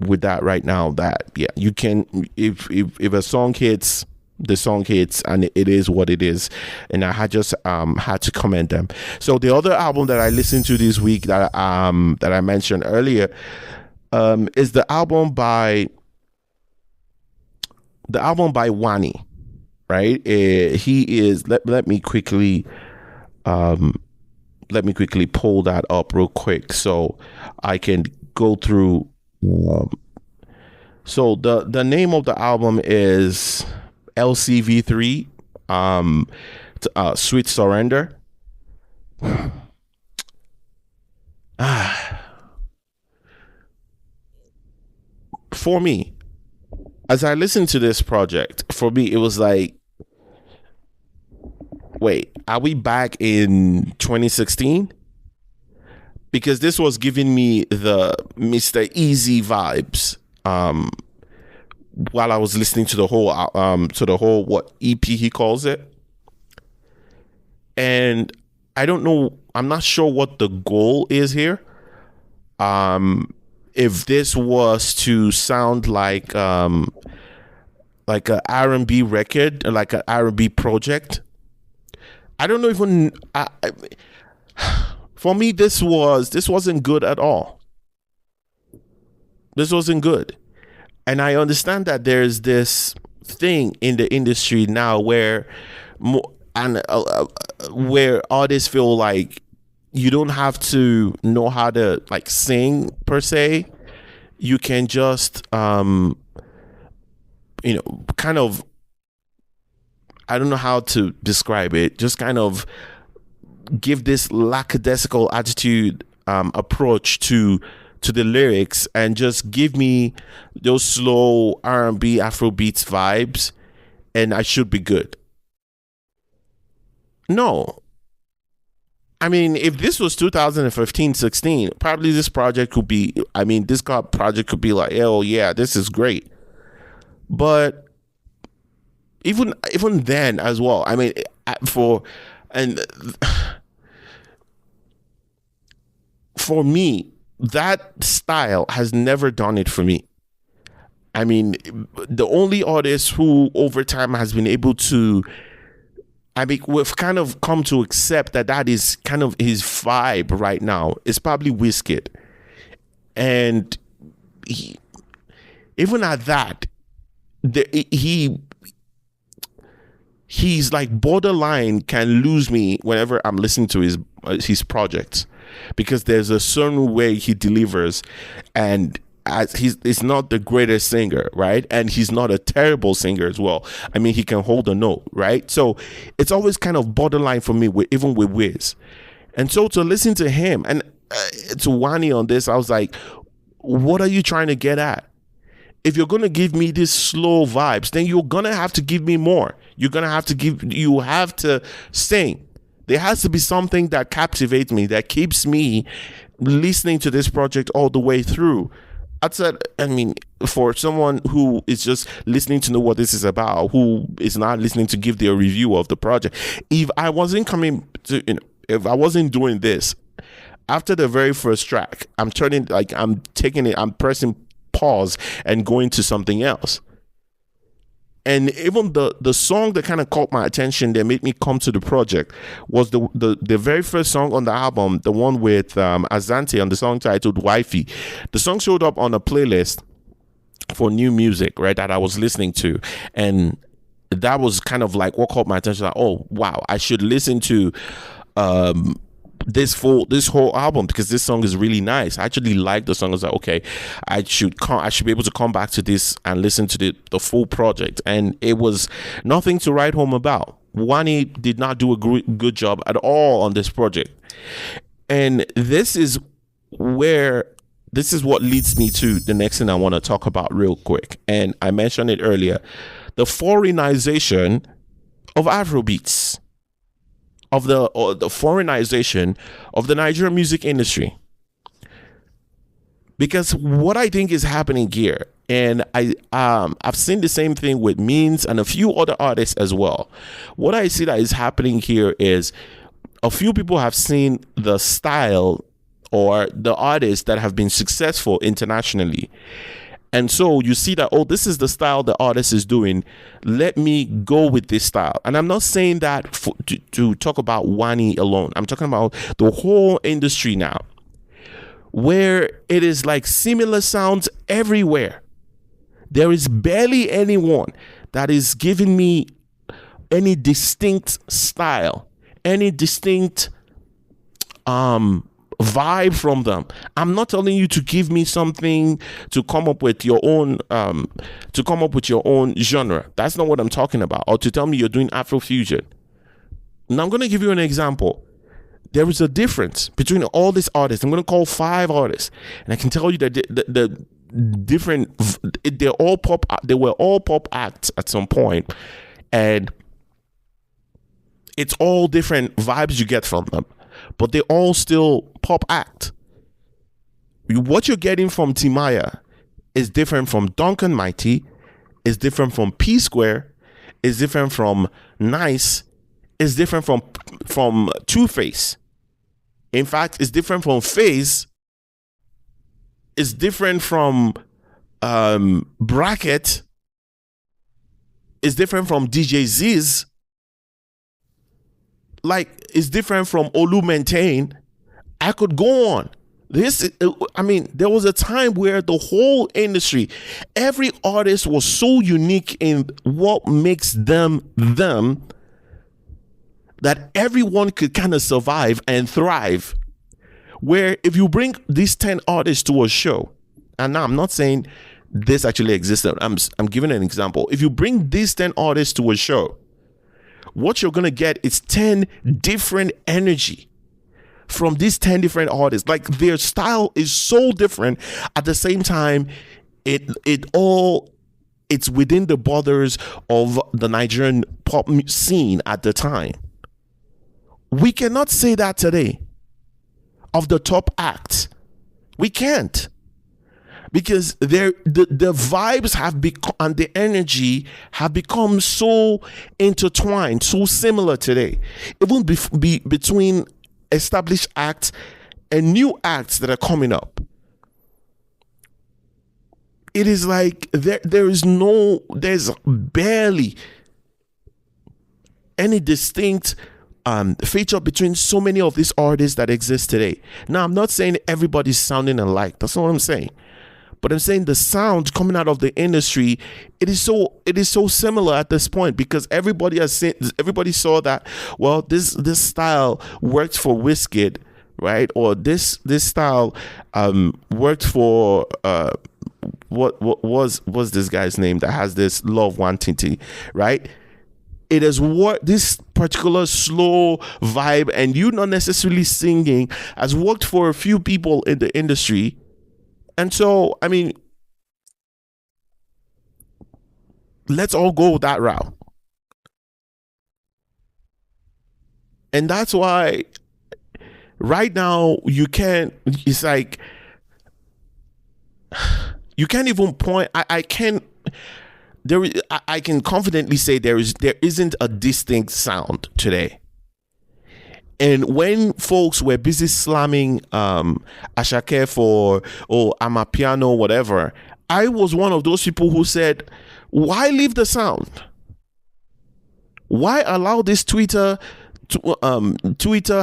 with that right now. That, yeah, you can, if a song hits, the song hits, and it is what it is. And I had just had to commend them. So the other album that I listened to this week that I mentioned earlier is the album by Wani, right? He is, let me quickly pull that up real quick so I can go through. So the name of the album is LCV3, Sweet Surrender. For me, as I listened to this project, for me it was like, wait, are we back in 2016? Because this was giving me the Mr. Easy vibes while I was listening to the whole what EP he calls it. And I don't know, I'm not sure what the goal is here. If this was to sound like an R&B record, like an R&B project, I don't know. Even for me, this wasn't good at all. This wasn't good. And I understand that there's this thing in the industry now where where artists feel like you don't have to know how to like sing per se. You can just kind of, I don't know how to describe it, just kind of give this lackadaisical attitude approach to the lyrics, and just give me those slow R&B Afrobeats vibes, and I should be good. No. I mean, if this was 2015-16, probably this project could be, this project could be like, oh yeah, this is great. But even then as well, for me, that style has never done it for me. The only artist who over time has been able to, we've kind of come to accept that is kind of his vibe right now, is probably Wizkid. And even at that, he's like borderline can lose me whenever I'm listening to his projects, because there's a certain way he delivers, and he's not the greatest singer, right? And he's not a terrible singer as well. I mean, he can hold a note, right? So it's always kind of borderline for me, even with Wiz. And so to listen to him and to Wani on this, I was like, what are you trying to get at? If you're going to give me these slow vibes, then you're going to have to give me more. You have to sing. There has to be something that captivates me, that keeps me listening to this project all the way through. I mean, for someone who is just listening to know what this is about, who is not listening to give their review of the project, if I wasn't if I wasn't doing this, after the very first track, I'm pressing pause and going to something else. And even the song that kind of caught my attention, that made me come to the project, was the very first song on the album, the one with Azante on the song titled Wifey. The song showed up on a playlist for new music, right, that I was listening to. And that was kind of like what caught my attention. Like, oh, wow, I should listen to this whole album, because this song is really nice. I actually like the song. I was like, okay, I should be able to come back to this and listen to the full project. And it was nothing to write home about. Wani did not do a good job at all on this project. And this is what leads me to the next thing I want to talk about real quick. And I mentioned it earlier, the foreignization of Afrobeats. Of the foreignization of the Nigerian music industry. Because what I think is happening here, and I've seen the same thing with Means and a few other artists as well. What I see that is happening here is a few people have seen the style or the artists that have been successful internationally. And so you see that, oh, this is the style the artist is doing. Let me go with this style. And I'm not saying that to talk about Wani alone. I'm talking about the whole industry now, where it is like similar sounds everywhere. There is barely anyone that is giving me any distinct style, any distinct vibe from them. I'm not telling you to give me something to come up with your own genre. That's not what I'm talking about. Or to tell me you're doing Afrofusion. Now I'm going to give you an example. There is a difference between all these artists. I'm going to call 5 artists, and I can tell you that the different, they were all pop acts at some point, and it's all different vibes you get from them, but they all still pop act. What you're getting from Tiae is different from Duncan Mighty, is different from P Square, is different from Nice, is different from Two-Face. In fact, it's different from Phase. It's different from Bracket. It's different from DJ Ziz. Like, it's different from Olu Maintain. I could go on. There was a time where the whole industry, every artist was so unique in what makes them, that everyone could kind of survive and thrive. Where if you bring these 10 artists to a show, and now I'm not saying this actually existed, I'm giving an example. If you bring these 10 artists to a show, what you're going to get is 10 different energy from these 10 different artists. Like, their style is so different. At the same time, it's within the borders of the Nigerian pop scene at the time. We cannot say that today of the top acts. We can't, because the vibes have become, and the energy have become so intertwined, so similar today, even between established acts and new acts that are coming up. It is like there's barely any distinct feature between so many of these artists that exist today. Now, I'm not saying everybody's sounding alike. That's not what I'm saying. But I'm saying the sound coming out of the industry, it is so similar at this point, because everybody saw that, well, this style worked for Wizkid, right? Or this style worked for was this guy's name that has this Love Wantiti, right? It is what this particular slow vibe and you not necessarily singing has worked for a few people in the industry. And so, I mean, let's all go that route. And that's why right now it's like you can't even point. I can't. I can confidently say there isn't a distinct sound today. And when folks were busy slamming Ashake for Amapiano, whatever, I was one of those people who said, why leave the sound? Why allow this Twitter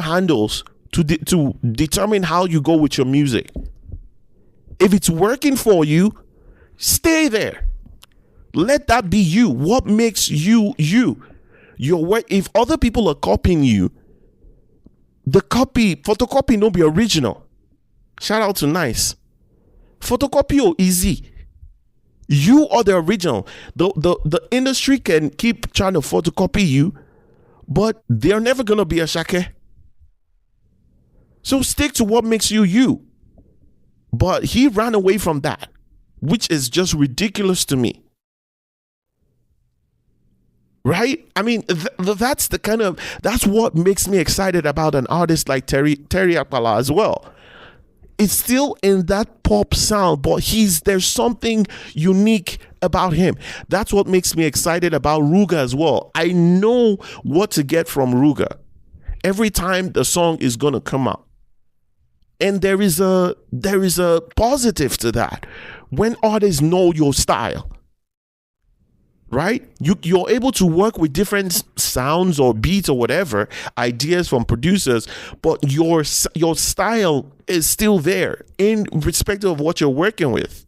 handles to determine how you go with your music? If it's working for you, stay there. Let that be you. What makes you you? Your work. If other people are copying you, the photocopy no be original. Shout out to Nice. Photocopy easy. You are the original. The industry can keep trying to photocopy you, but they're never gonna be a shake. So stick to what makes you you. But he ran away from that, which is just ridiculous to me. Right? I mean, that's what makes me excited about an artist like Tiae Akpala as well. It's still in that pop sound, but there's something unique about him. That's what makes me excited about Ruga as well. I know what to get from Ruga every time the song is gonna come out. And there is a positive to that when artists know your style. Right? You're able to work with different sounds or beats or whatever, ideas from producers, but your style is still there in respect of what you're working with.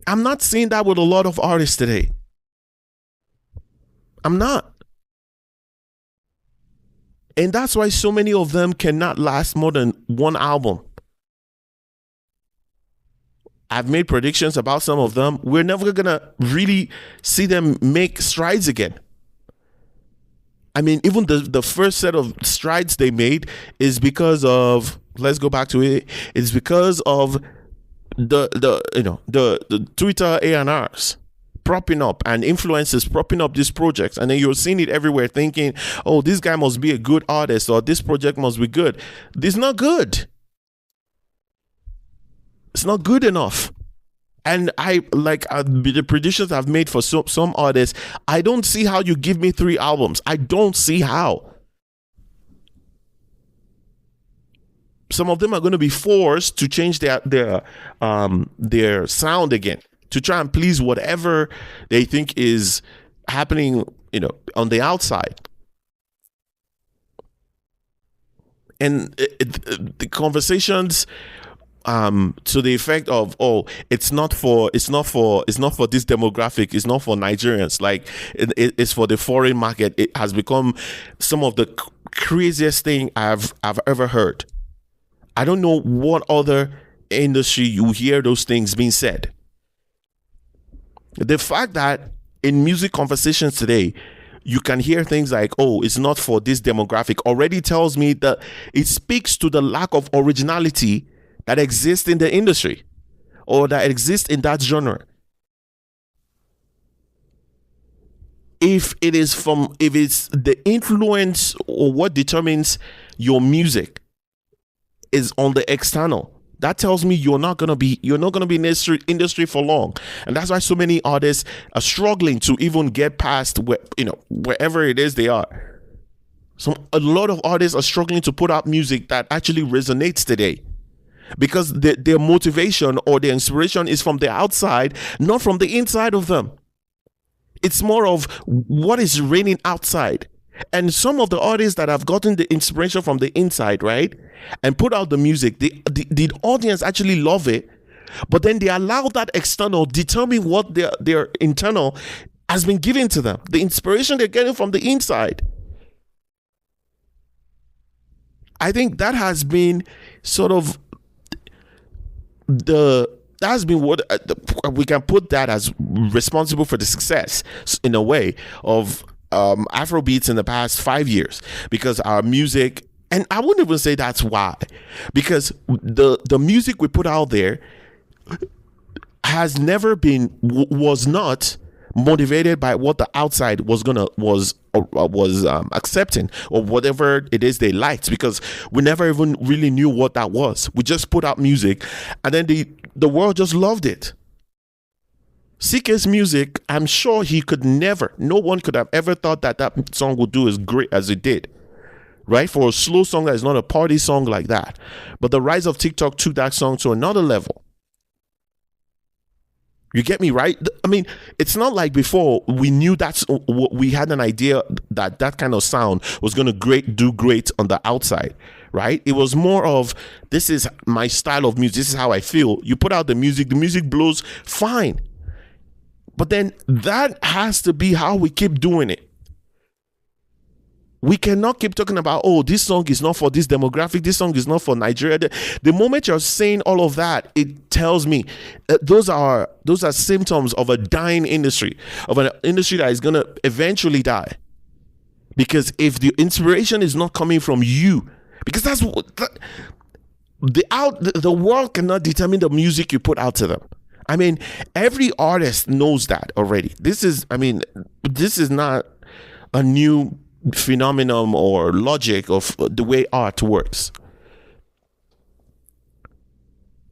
I'm not seeing that with a lot of artists today. I'm not. And that's why so many of them cannot last more than one album. I've made predictions about some of them. We're never gonna really see them make strides again. I mean, even the first set of strides they made is because of, let's go back to it. It's because of the Twitter A&Rs propping up and influencers propping up these projects, and then you're seeing it everywhere thinking, oh, this guy must be a good artist or this project must be good. This is not good. It's not good enough. And the predictions I've made for some artists, I don't see how you give me 3 albums. I don't see how. Some of them are going to be forced to change their sound again to try and please whatever they think is happening, on the outside. And the conversations to the effect of, oh, it's not for this demographic, it's not for Nigerians, like it's for the foreign market. It has become some of the craziest thing I've ever heard. I don't know what other industry you hear those things being said. The fact that in music conversations today you can hear things like, oh, it's not for this demographic, already tells me that it speaks to the lack of originality that exists in the industry or that exists in that genre. If it's the influence or what determines your music is on the external, that tells me you're not gonna be in this industry for long. And that's why so many artists are struggling to even get past wherever it is they are. So a lot of artists are struggling to put out music that actually resonates today, because their motivation or their inspiration is from the outside, not from the inside of them. It's more of what is raining outside. And some of the artists that have gotten the inspiration from the inside, right, and put out the music, the audience actually love it, but then they allow that external determine what their internal has been given to them, the inspiration they're getting from the inside. I think that has been sort of the that's been what we can put that as responsible for the success in a way of Afrobeats in the past 5 years, because our music, and I wouldn't even say that's why, because the music we put out there has never been was not motivated by what the outside was accepting, or whatever it is they liked, because we never even really knew what that was. We just put out music, and then the world just loved it. CK's music, I'm sure no one could have ever thought that song would do as great as it did, right? For a slow song that is not a party song like that. But the rise of TikTok took that song to another level. You get me, right? I mean, it's not like before we knew we had an idea that kind of sound was going to do great on the outside, right? It was more of, this is my style of music, this is how I feel. You put out the music blows fine. But then that has to be how we keep doing it. We cannot keep talking about, oh, this song is not for this demographic, this song is not for Nigeria. The moment you're saying all of that, it tells me those are symptoms of a dying industry, of an industry that is going to eventually die. Because if the inspiration is not coming from you, because the world cannot determine the music you put out to them. I mean, every artist knows that already. This is not a new phenomenon or logic of the way art works.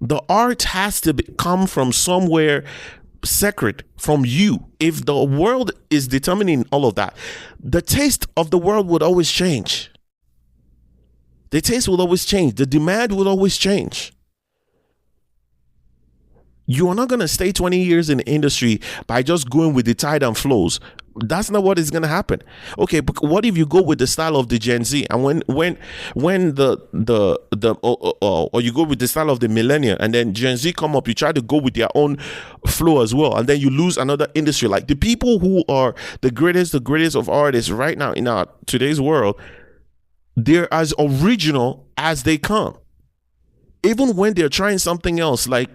The art has to come from somewhere sacred, from you. If the world is determining all of that, the taste of the world would always change. The taste will always change. The demand will always change. You are not going to stay 20 years in the industry by just going with the tide and flows. That's not what is going to happen. Okay, but what if you go with the style of the Gen Z, and when or you go with the style of the millennial, and then Gen Z come up, you try to go with their own flow as well, and then you lose another industry. Like the people who are the greatest of artists right now in our today's world, they're as original as they come. Even when they're trying something else, like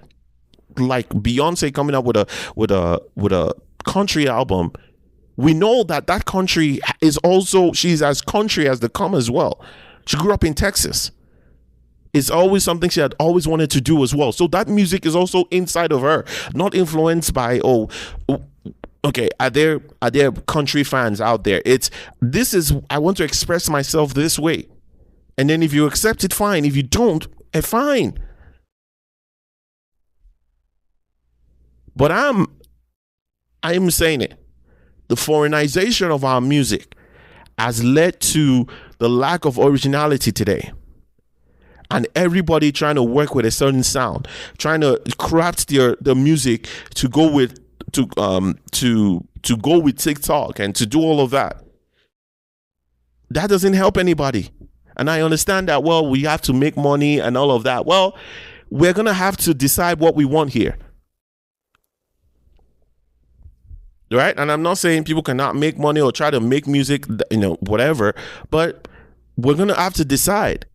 Beyonce coming up with a country album, we know that country is also, she's as country as they come as well. She grew up in Texas. It's always something she had always wanted to do as well. So that music is also inside of her, not influenced by, okay, are there country fans out there? I want to express myself this way. And then if you accept it, fine. If you don't, fine. But I'm saying it. The foreignization of our music has led to the lack of originality today. And everybody trying to work with a certain sound, trying to craft the music to go with to go with TikTok and to do all of that. That doesn't help anybody. And I understand that, well, we have to make money and all of that. Well, we're going to have to decide what we want here. Right? And I'm not saying people cannot make money or try to make music, whatever, but we're going to have to decide.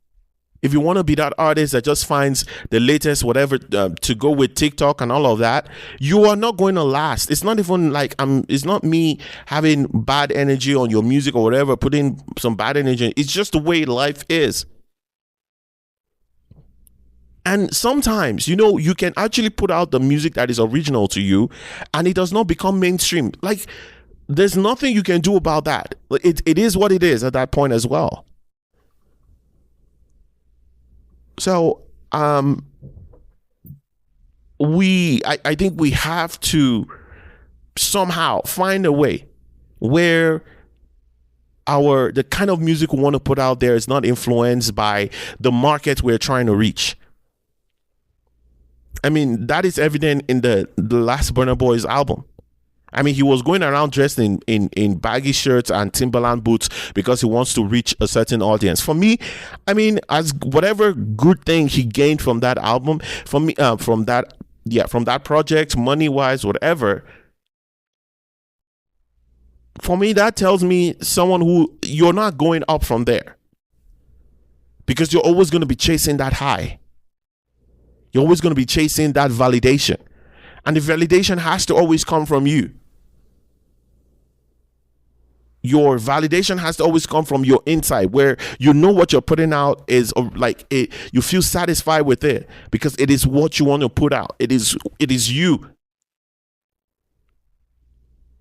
If you want to be that artist that just finds the latest whatever to go with TikTok and all of that, you are not going to last. It's not even like it's not me having bad energy on your music or whatever, putting some bad energy. It's just the way life is. And sometimes, you can actually put out the music that is original to you and it does not become mainstream. Like, there's nothing you can do about that. It is what it is at that point as well. So, I think we have to somehow find a way where the kind of music we want to put out there is not influenced by the market we're trying to reach. I mean, that is evident in the last Burna Boy's album. I mean, he was going around dressed in baggy shirts and Timberland boots because he wants to reach a certain audience. For me, I mean, as whatever good thing he gained from that album, from that project, money-wise, whatever, for me, that tells me someone who you're not going up from there because you're always going to be chasing that high. You're always going to be chasing that validation. And the validation has to always come from you. Your validation has to always come from your inside, where you know what you're putting out is like it, you feel satisfied with it because it is what you want to put out. It is you.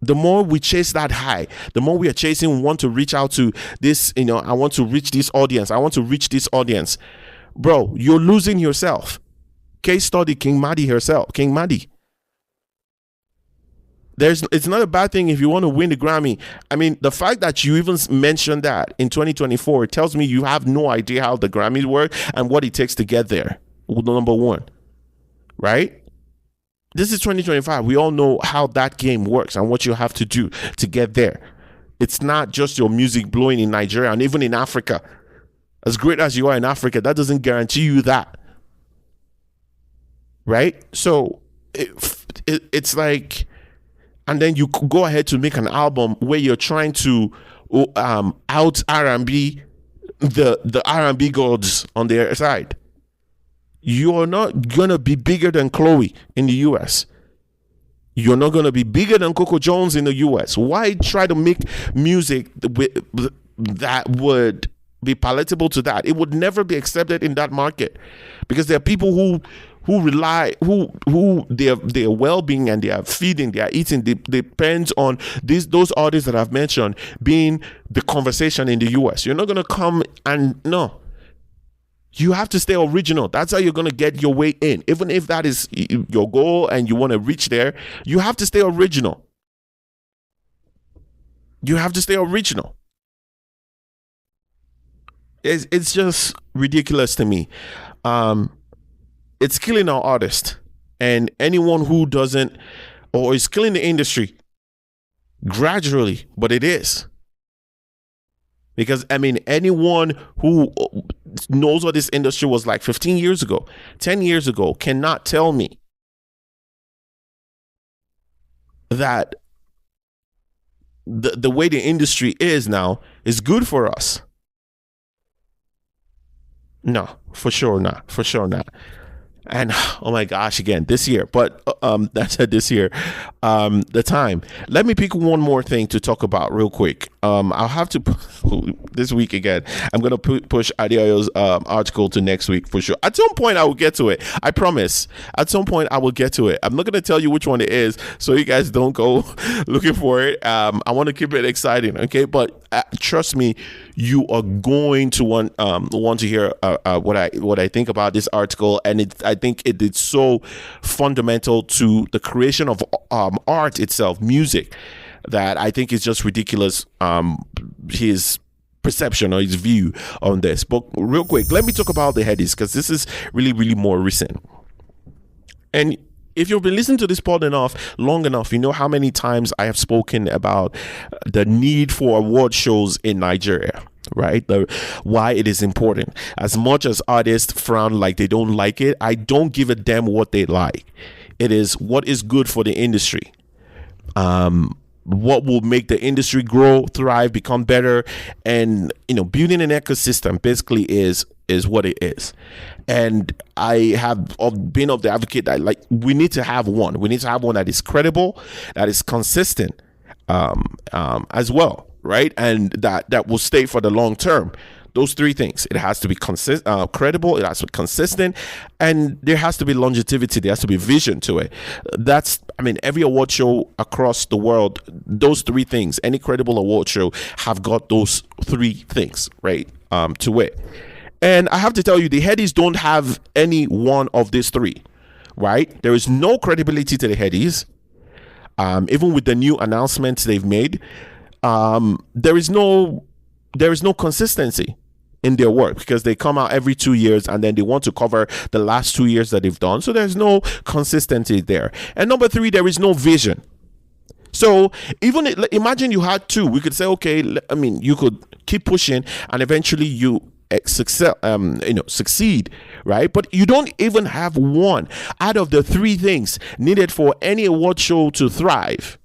The more we chase that high, the more we are chasing, we want to reach out to this, I want to reach this audience. I want to reach this audience. Bro, you're losing yourself. Case study, King Madi herself, King Madi. It's not a bad thing if you want to win the Grammy. I mean, the fact that you even mentioned that in 2024 tells me you have no idea how the Grammys work and what it takes to get there. Number one, right? This is 2025. We all know how that game works and what you have to do to get there. It's not just your music blowing in Nigeria and even in Africa. As great as you are in Africa, that doesn't guarantee you that. Right? So it's like, and then you go ahead to make an album where you're trying to out R&B the R&B gods on their side. You're not gonna be bigger than Chloe in the US. You're not gonna be bigger than Coco Jones in the US. Why try to make music that would be palatable to that? It would never be accepted in that market, because there are people who rely, who their well-being and their feeding, their eating depends on those artists that I've mentioned being the conversation in the US. You're not gonna come and no. You have to stay original. That's how you're going to get your way in. Even if that is your goal and you want to reach there, you have to stay original. You have to stay original. It's just ridiculous to me. It's killing our artists, and anyone who doesn't, or is killing the industry gradually, but it is. Because, I mean, anyone who knows what this industry was like 15 years ago, 10 years ago, cannot tell me that the way the industry is now is good for us. No, for sure not. For sure not. And oh my gosh, again, this year, but that's this year, the time. Let me pick one more thing to talk about real quick. I'll have to this week again. I'm gonna push Adeoyo's article to next week for sure. At some point, I will get to it. I promise. At some point, I will get to it. I'm not gonna tell you which one it is, so you guys don't go looking for it. I want to keep it exciting, okay? But trust me, you are going to want to hear what I think about this article, and I think it is so fundamental to the creation of art itself, music, that I think it's just ridiculous. His perception or his view on this. But real quick, let me talk about the Headies, because this is really more recent. And if you've been listening to this pod long enough, you know how many times I have spoken about the need for award shows in Nigeria, right? Why it is important. As much as artists frown like they don't like it, I don't give a damn what they like. It is what is good for the industry. What will make the industry grow, thrive, become better, and building an ecosystem basically is what it is. And I have been of the advocate that we need to have one. We need to have one that is credible, that is consistent, as well, right? And that will stay for the long term. Those three things. It has to be credible, it has to be consistent, and there has to be longevity. There has to be vision to it. Every award show across the world, those three things, any credible award show have got those three things, right, to it. And I have to tell you, the Headies don't have any one of these three, right? There is no credibility to the Headies. Even with the new announcements they've made, there is no consistency in their work, because they come out every 2 years and then they want to cover the last 2 years that they've done. So there's no consistency there. And number three, there is no vision. So even imagine you had two, we could say, okay, you could keep pushing and eventually you succeed, right? But you don't even have one out of the three things needed for any award show to thrive.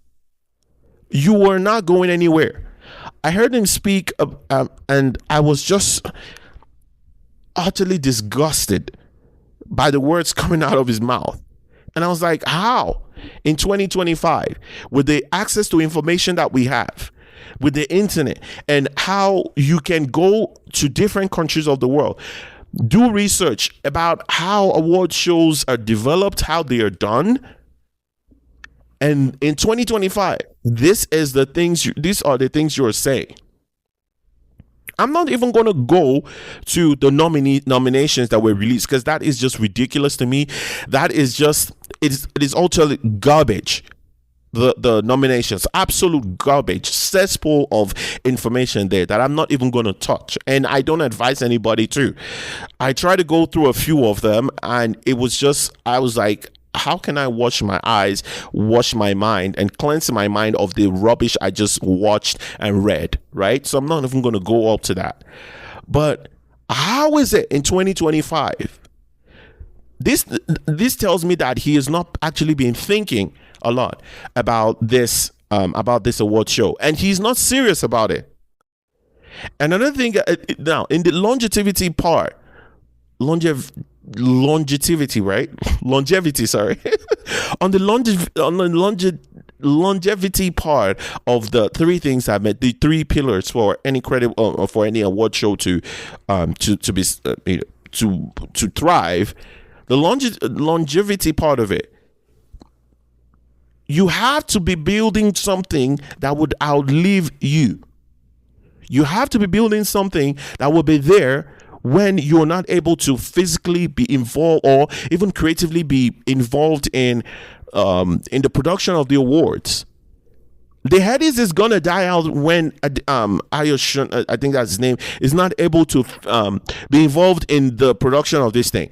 You are not going anywhere. I heard him speak, and I was just utterly disgusted by the words coming out of his mouth. And I was like, how? In 2025, with the access to information that we have, with the internet, and how you can go to different countries of the world, do research about how award shows are developed, how they are done. And in 2025, these are the things you're saying. I'm not even going to go to the nominations that were released, because that is just ridiculous to me. That is just, it is utterly garbage. The nominations, absolute garbage, cesspool of information there that I'm not even going to touch. And I don't advise anybody to. I tried to go through a few of them, and it was just, I was like, how can I wash my eyes, wash my mind, and cleanse my mind of the rubbish I just watched and read, right? So I'm not even going to go up to that. But how is it in 2025? This tells me that he has not actually been thinking a lot about this award show, and he's not serious about it. Another thing, now in the longevity part, longevity, right? Longevity, sorry. on the longevity part of the three things I meant, the three pillars for any for any award show to be to thrive, the longevity part of it, you have to be building something that would outlive you. You have to be building something that will be there when you're not able to physically be involved or even creatively be involved in the production of the awards. The Headies is gonna die out when Ayoshun, I think that's his name, is not able to be involved in the production of this thing,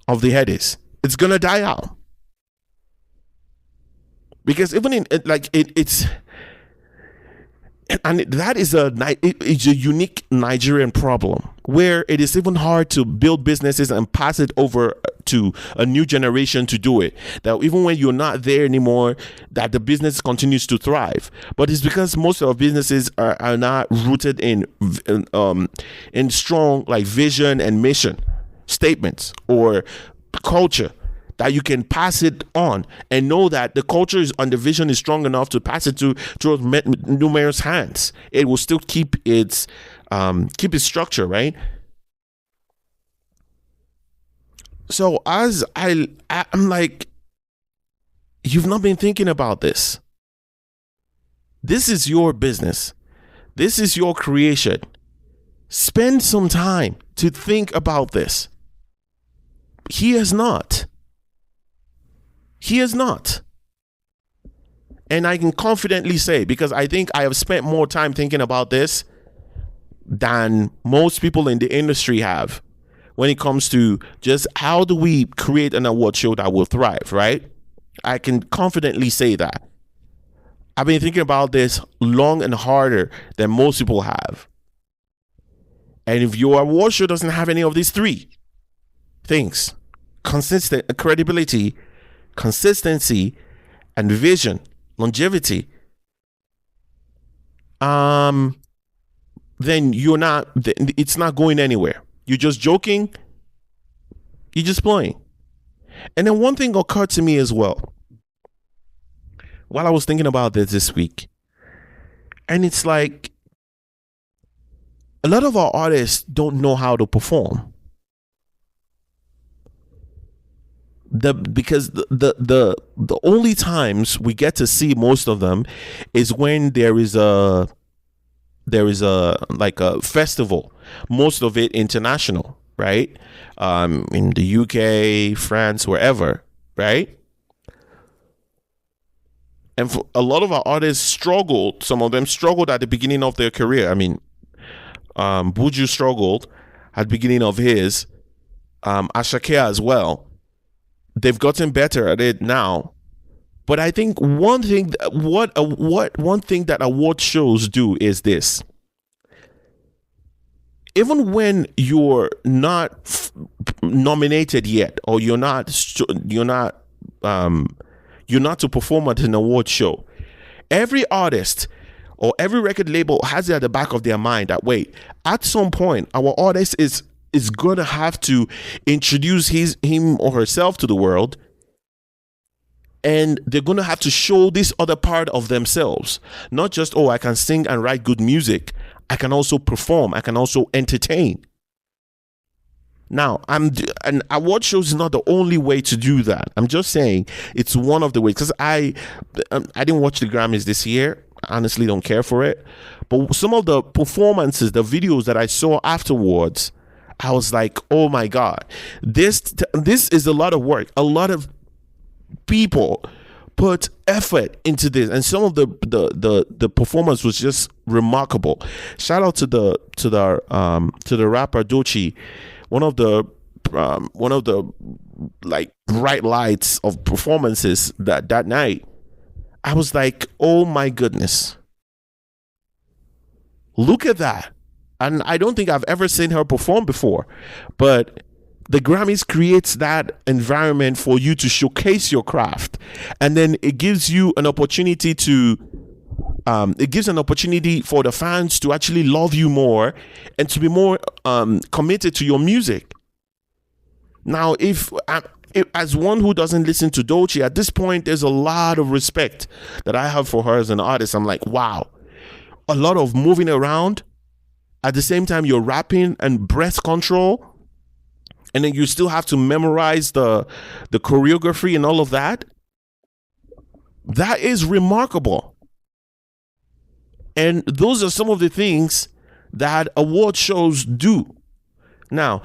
of the Headies. It's gonna die out, because even in it's. And that is it's a unique Nigerian problem, where it is even hard to build businesses and pass it over to a new generation to do it. That even when you're not there anymore, that the business continues to thrive. But it's because most of our businesses are not rooted in strong vision and mission statements or culture, that you can pass it on and know that the culture and the vision is strong enough to pass it to numerous hands. It will still keep its structure, right? So as I'm like, you've not been thinking about this. This is your business. This is your creation. Spend some time to think about this. He has not. He is not. And I can confidently say, because I think I have spent more time thinking about this than most people in the industry have, when it comes to just how do we create an award show that will thrive, right? I can confidently say that. I've been thinking about this long and harder than most people have. And if your award show doesn't have any of these three things, consistent credibility, consistency, and vision, longevity, then it's not going anywhere. You're just joking. You're just playing. And then one thing occurred to me as well while I was thinking about this week. And it's like, a lot of our artists don't know how to perform. Because the only times we get to see most of them is when there is a festival, most of it international, right? In the UK, France, wherever, right? And for a lot of our artists struggled. Some of them struggled at the beginning of their career. I mean, Buju struggled at the beginning of his. Ashake as well. They've gotten better at it now. But I think one thing that award shows do is this. Even when you're not nominated yet, or you're not to perform at an award show, every artist or every record label has it at the back of their mind that, wait, at some point our artist is is going to have to introduce him or herself to the world, and they're going to have to show this other part of themselves. Not just, oh, I can sing and write good music. I can also perform. I can also entertain. Now, and award shows is not the only way to do that. I'm just saying it's one of the ways, because I didn't watch the Grammys this year. I honestly don't care for it. But some of the performances, the videos that I saw afterwards, I was like, oh my God, this is a lot of work. A lot of people put effort into this, and some of the performance was just remarkable. Shout out to the rapper Doechii, one of the like bright lights of performances that night. I was like, oh my goodness, look at that. And I don't think I've ever seen her perform before, but the Grammys creates that environment for you to showcase your craft, and then it gives you an opportunity to it gives an opportunity for the fans to actually love you more and to be more committed to your music. Now, if as one who doesn't listen to Doechii, at this point, there's a lot of respect that I have for her as an artist. I'm like, wow, a lot of moving around. At the same time, you're rapping and breath control. And then you still have to memorize the choreography and all of that. That is remarkable. And those are some of the things that award shows do. Now,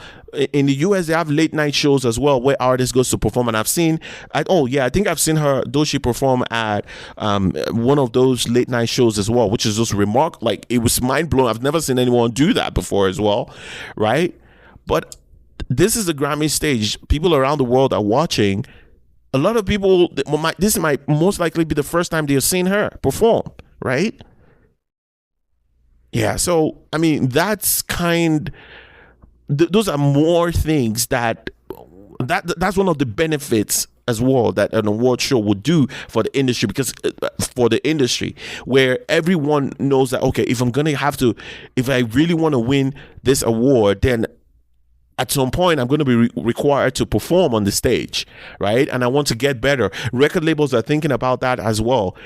in the US, they have late night shows as well where artists go to perform. And I think I've seen her, Doechii, perform at one of those late night shows as well, which is just remarkable. Like, it was mind blowing. I've never seen anyone do that before as well, right? But this is the Grammy stage. People around the world are watching. A lot of people, this might most likely be the first time they've seen her perform, right? Yeah, so, I mean, those are more things that's one of the benefits as well that an award show would do for the industry, because for the industry where everyone knows that, okay, if I really want to win this award, then at some point I'm going to be required to perform on the stage, right? And I want to get better. Record labels are thinking about that as well,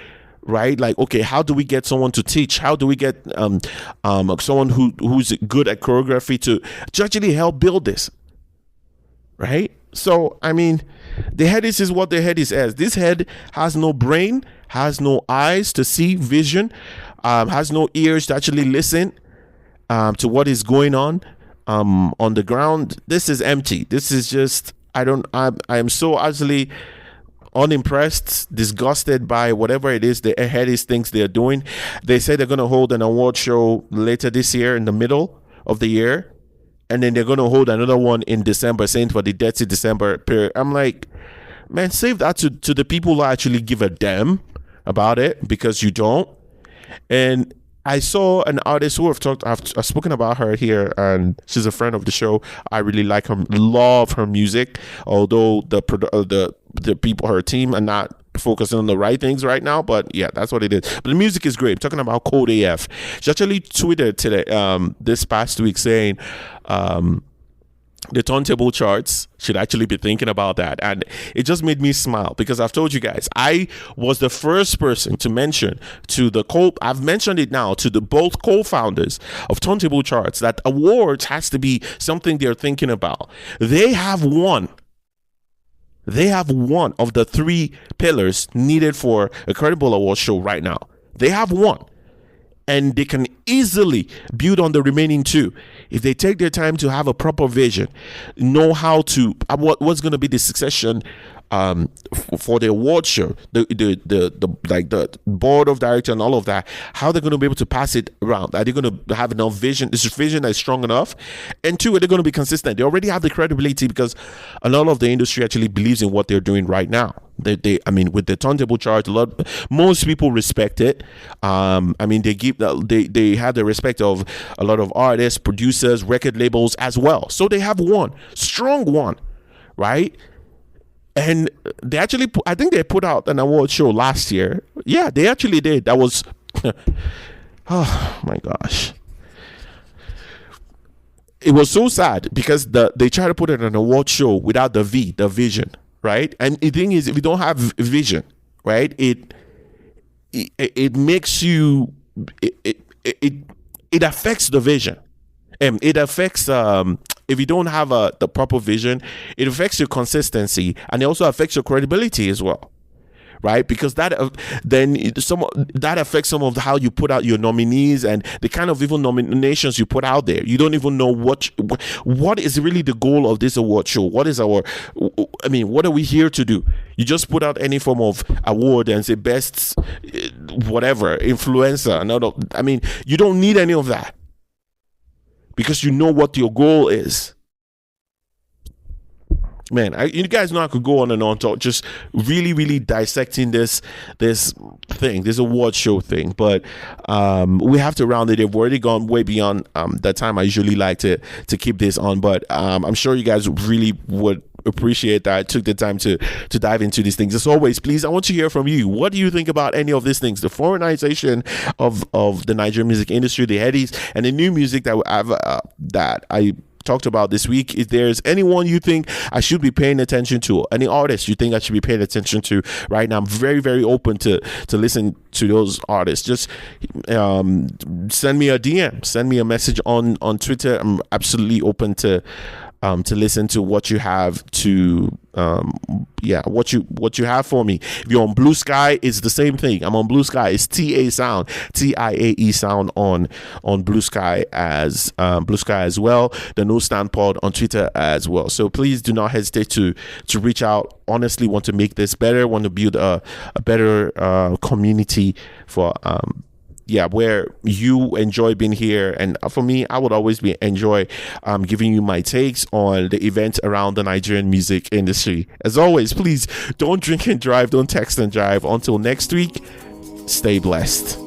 right? Like, okay, how do we get someone to teach? How do we get someone who's good at choreography to actually help build this, right? So, I mean, the Headies is what the Headies is. This head has no brain, has no eyes to see vision, has no ears to actually listen to what is going on the ground. This is empty. This is just, I am so utterly unimpressed, disgusted by whatever it is the Headies thinks they're doing. They say they're going to hold an award show later this year in the middle of the year, and then they're going to hold another one in December, saying for the Dirty December period. I'm like, man, save that to the people who actually give a damn about it, because you don't. And I saw an artist who I've spoken about her here, and she's a friend of the show. I really like her, love her music, although the people, her team, are not focusing on the right things right now. But yeah, that's what it is. But the music is great. I'm talking about Code AF. She actually tweeted today, this past week, saying the turntable charts should actually be thinking about that. And it just made me smile, because I've told you guys, I was the first person to mention I've mentioned it now to both co-founders of turntable charts, that awards has to be something they're thinking about. They have one of the three pillars needed for a credible award show right now. They have one, and they can easily build on the remaining two if they take their time to have a proper vision, know how to what's going to be the succession for the award show, the board of directors and all of that, how they're going to be able to pass it around. Are they going to have enough vision? Is vision that is strong enough? And two, are they going to be consistent? They already have the credibility, because a lot of the industry actually believes in what they're doing right now. I mean, with the turntable chart, most people respect it. I mean, they have the respect of a lot of artists, producers, record labels as well. So they have one strong one, right? And they actually, I think they put out an award show last year. Yeah, they actually did. That was, oh my gosh. it was so sad because they try to put it on an award show without the vision, right? And the thing is, if you don't have vision, right, it makes you it affects the vision. It affects if you don't have the proper vision, it affects your consistency, and it also affects your credibility as well, right? Because that affects some of how you put out your nominees and the kind of even nominations you put out there. You don't even know what is really the goal of this award show. What are we here to do? You just put out any form of award and say best whatever influencer. You don't need any of that, because you know what your goal is. Man, you guys know I could go on and on talk, just really, really dissecting this thing, this award show thing. But we have to round it. They've already gone way beyond the time I usually like to keep this on. But I'm sure you guys really would appreciate that I took the time to dive into these things. As always, please, I want to hear from you. What do you think about any of these things? The foreignization of the Nigerian music industry, the Headies, and the new music that I talked about this week. If there's anyone you think I should be paying attention to, any artists you think I should be paying attention to right now, I'm very, very open to listen to those artists. Just send me a DM, send me a message on Twitter. I'm absolutely open to listen to what you have what you have for me. If you're on Blue Sky, it's the same thing. I'm on Blue Sky. It's Tiae Sound, Tiae Sound on Blue Sky as well. The No Stand Pod on Twitter as well. So please do not hesitate to reach out. Honestly, want to make this better. Want to build a better community for where you enjoy being here. And for me, I would always enjoy giving you my takes on the events around the Nigerian music industry. As always, please don't drink and drive, don't text and drive. Until next week, stay blessed.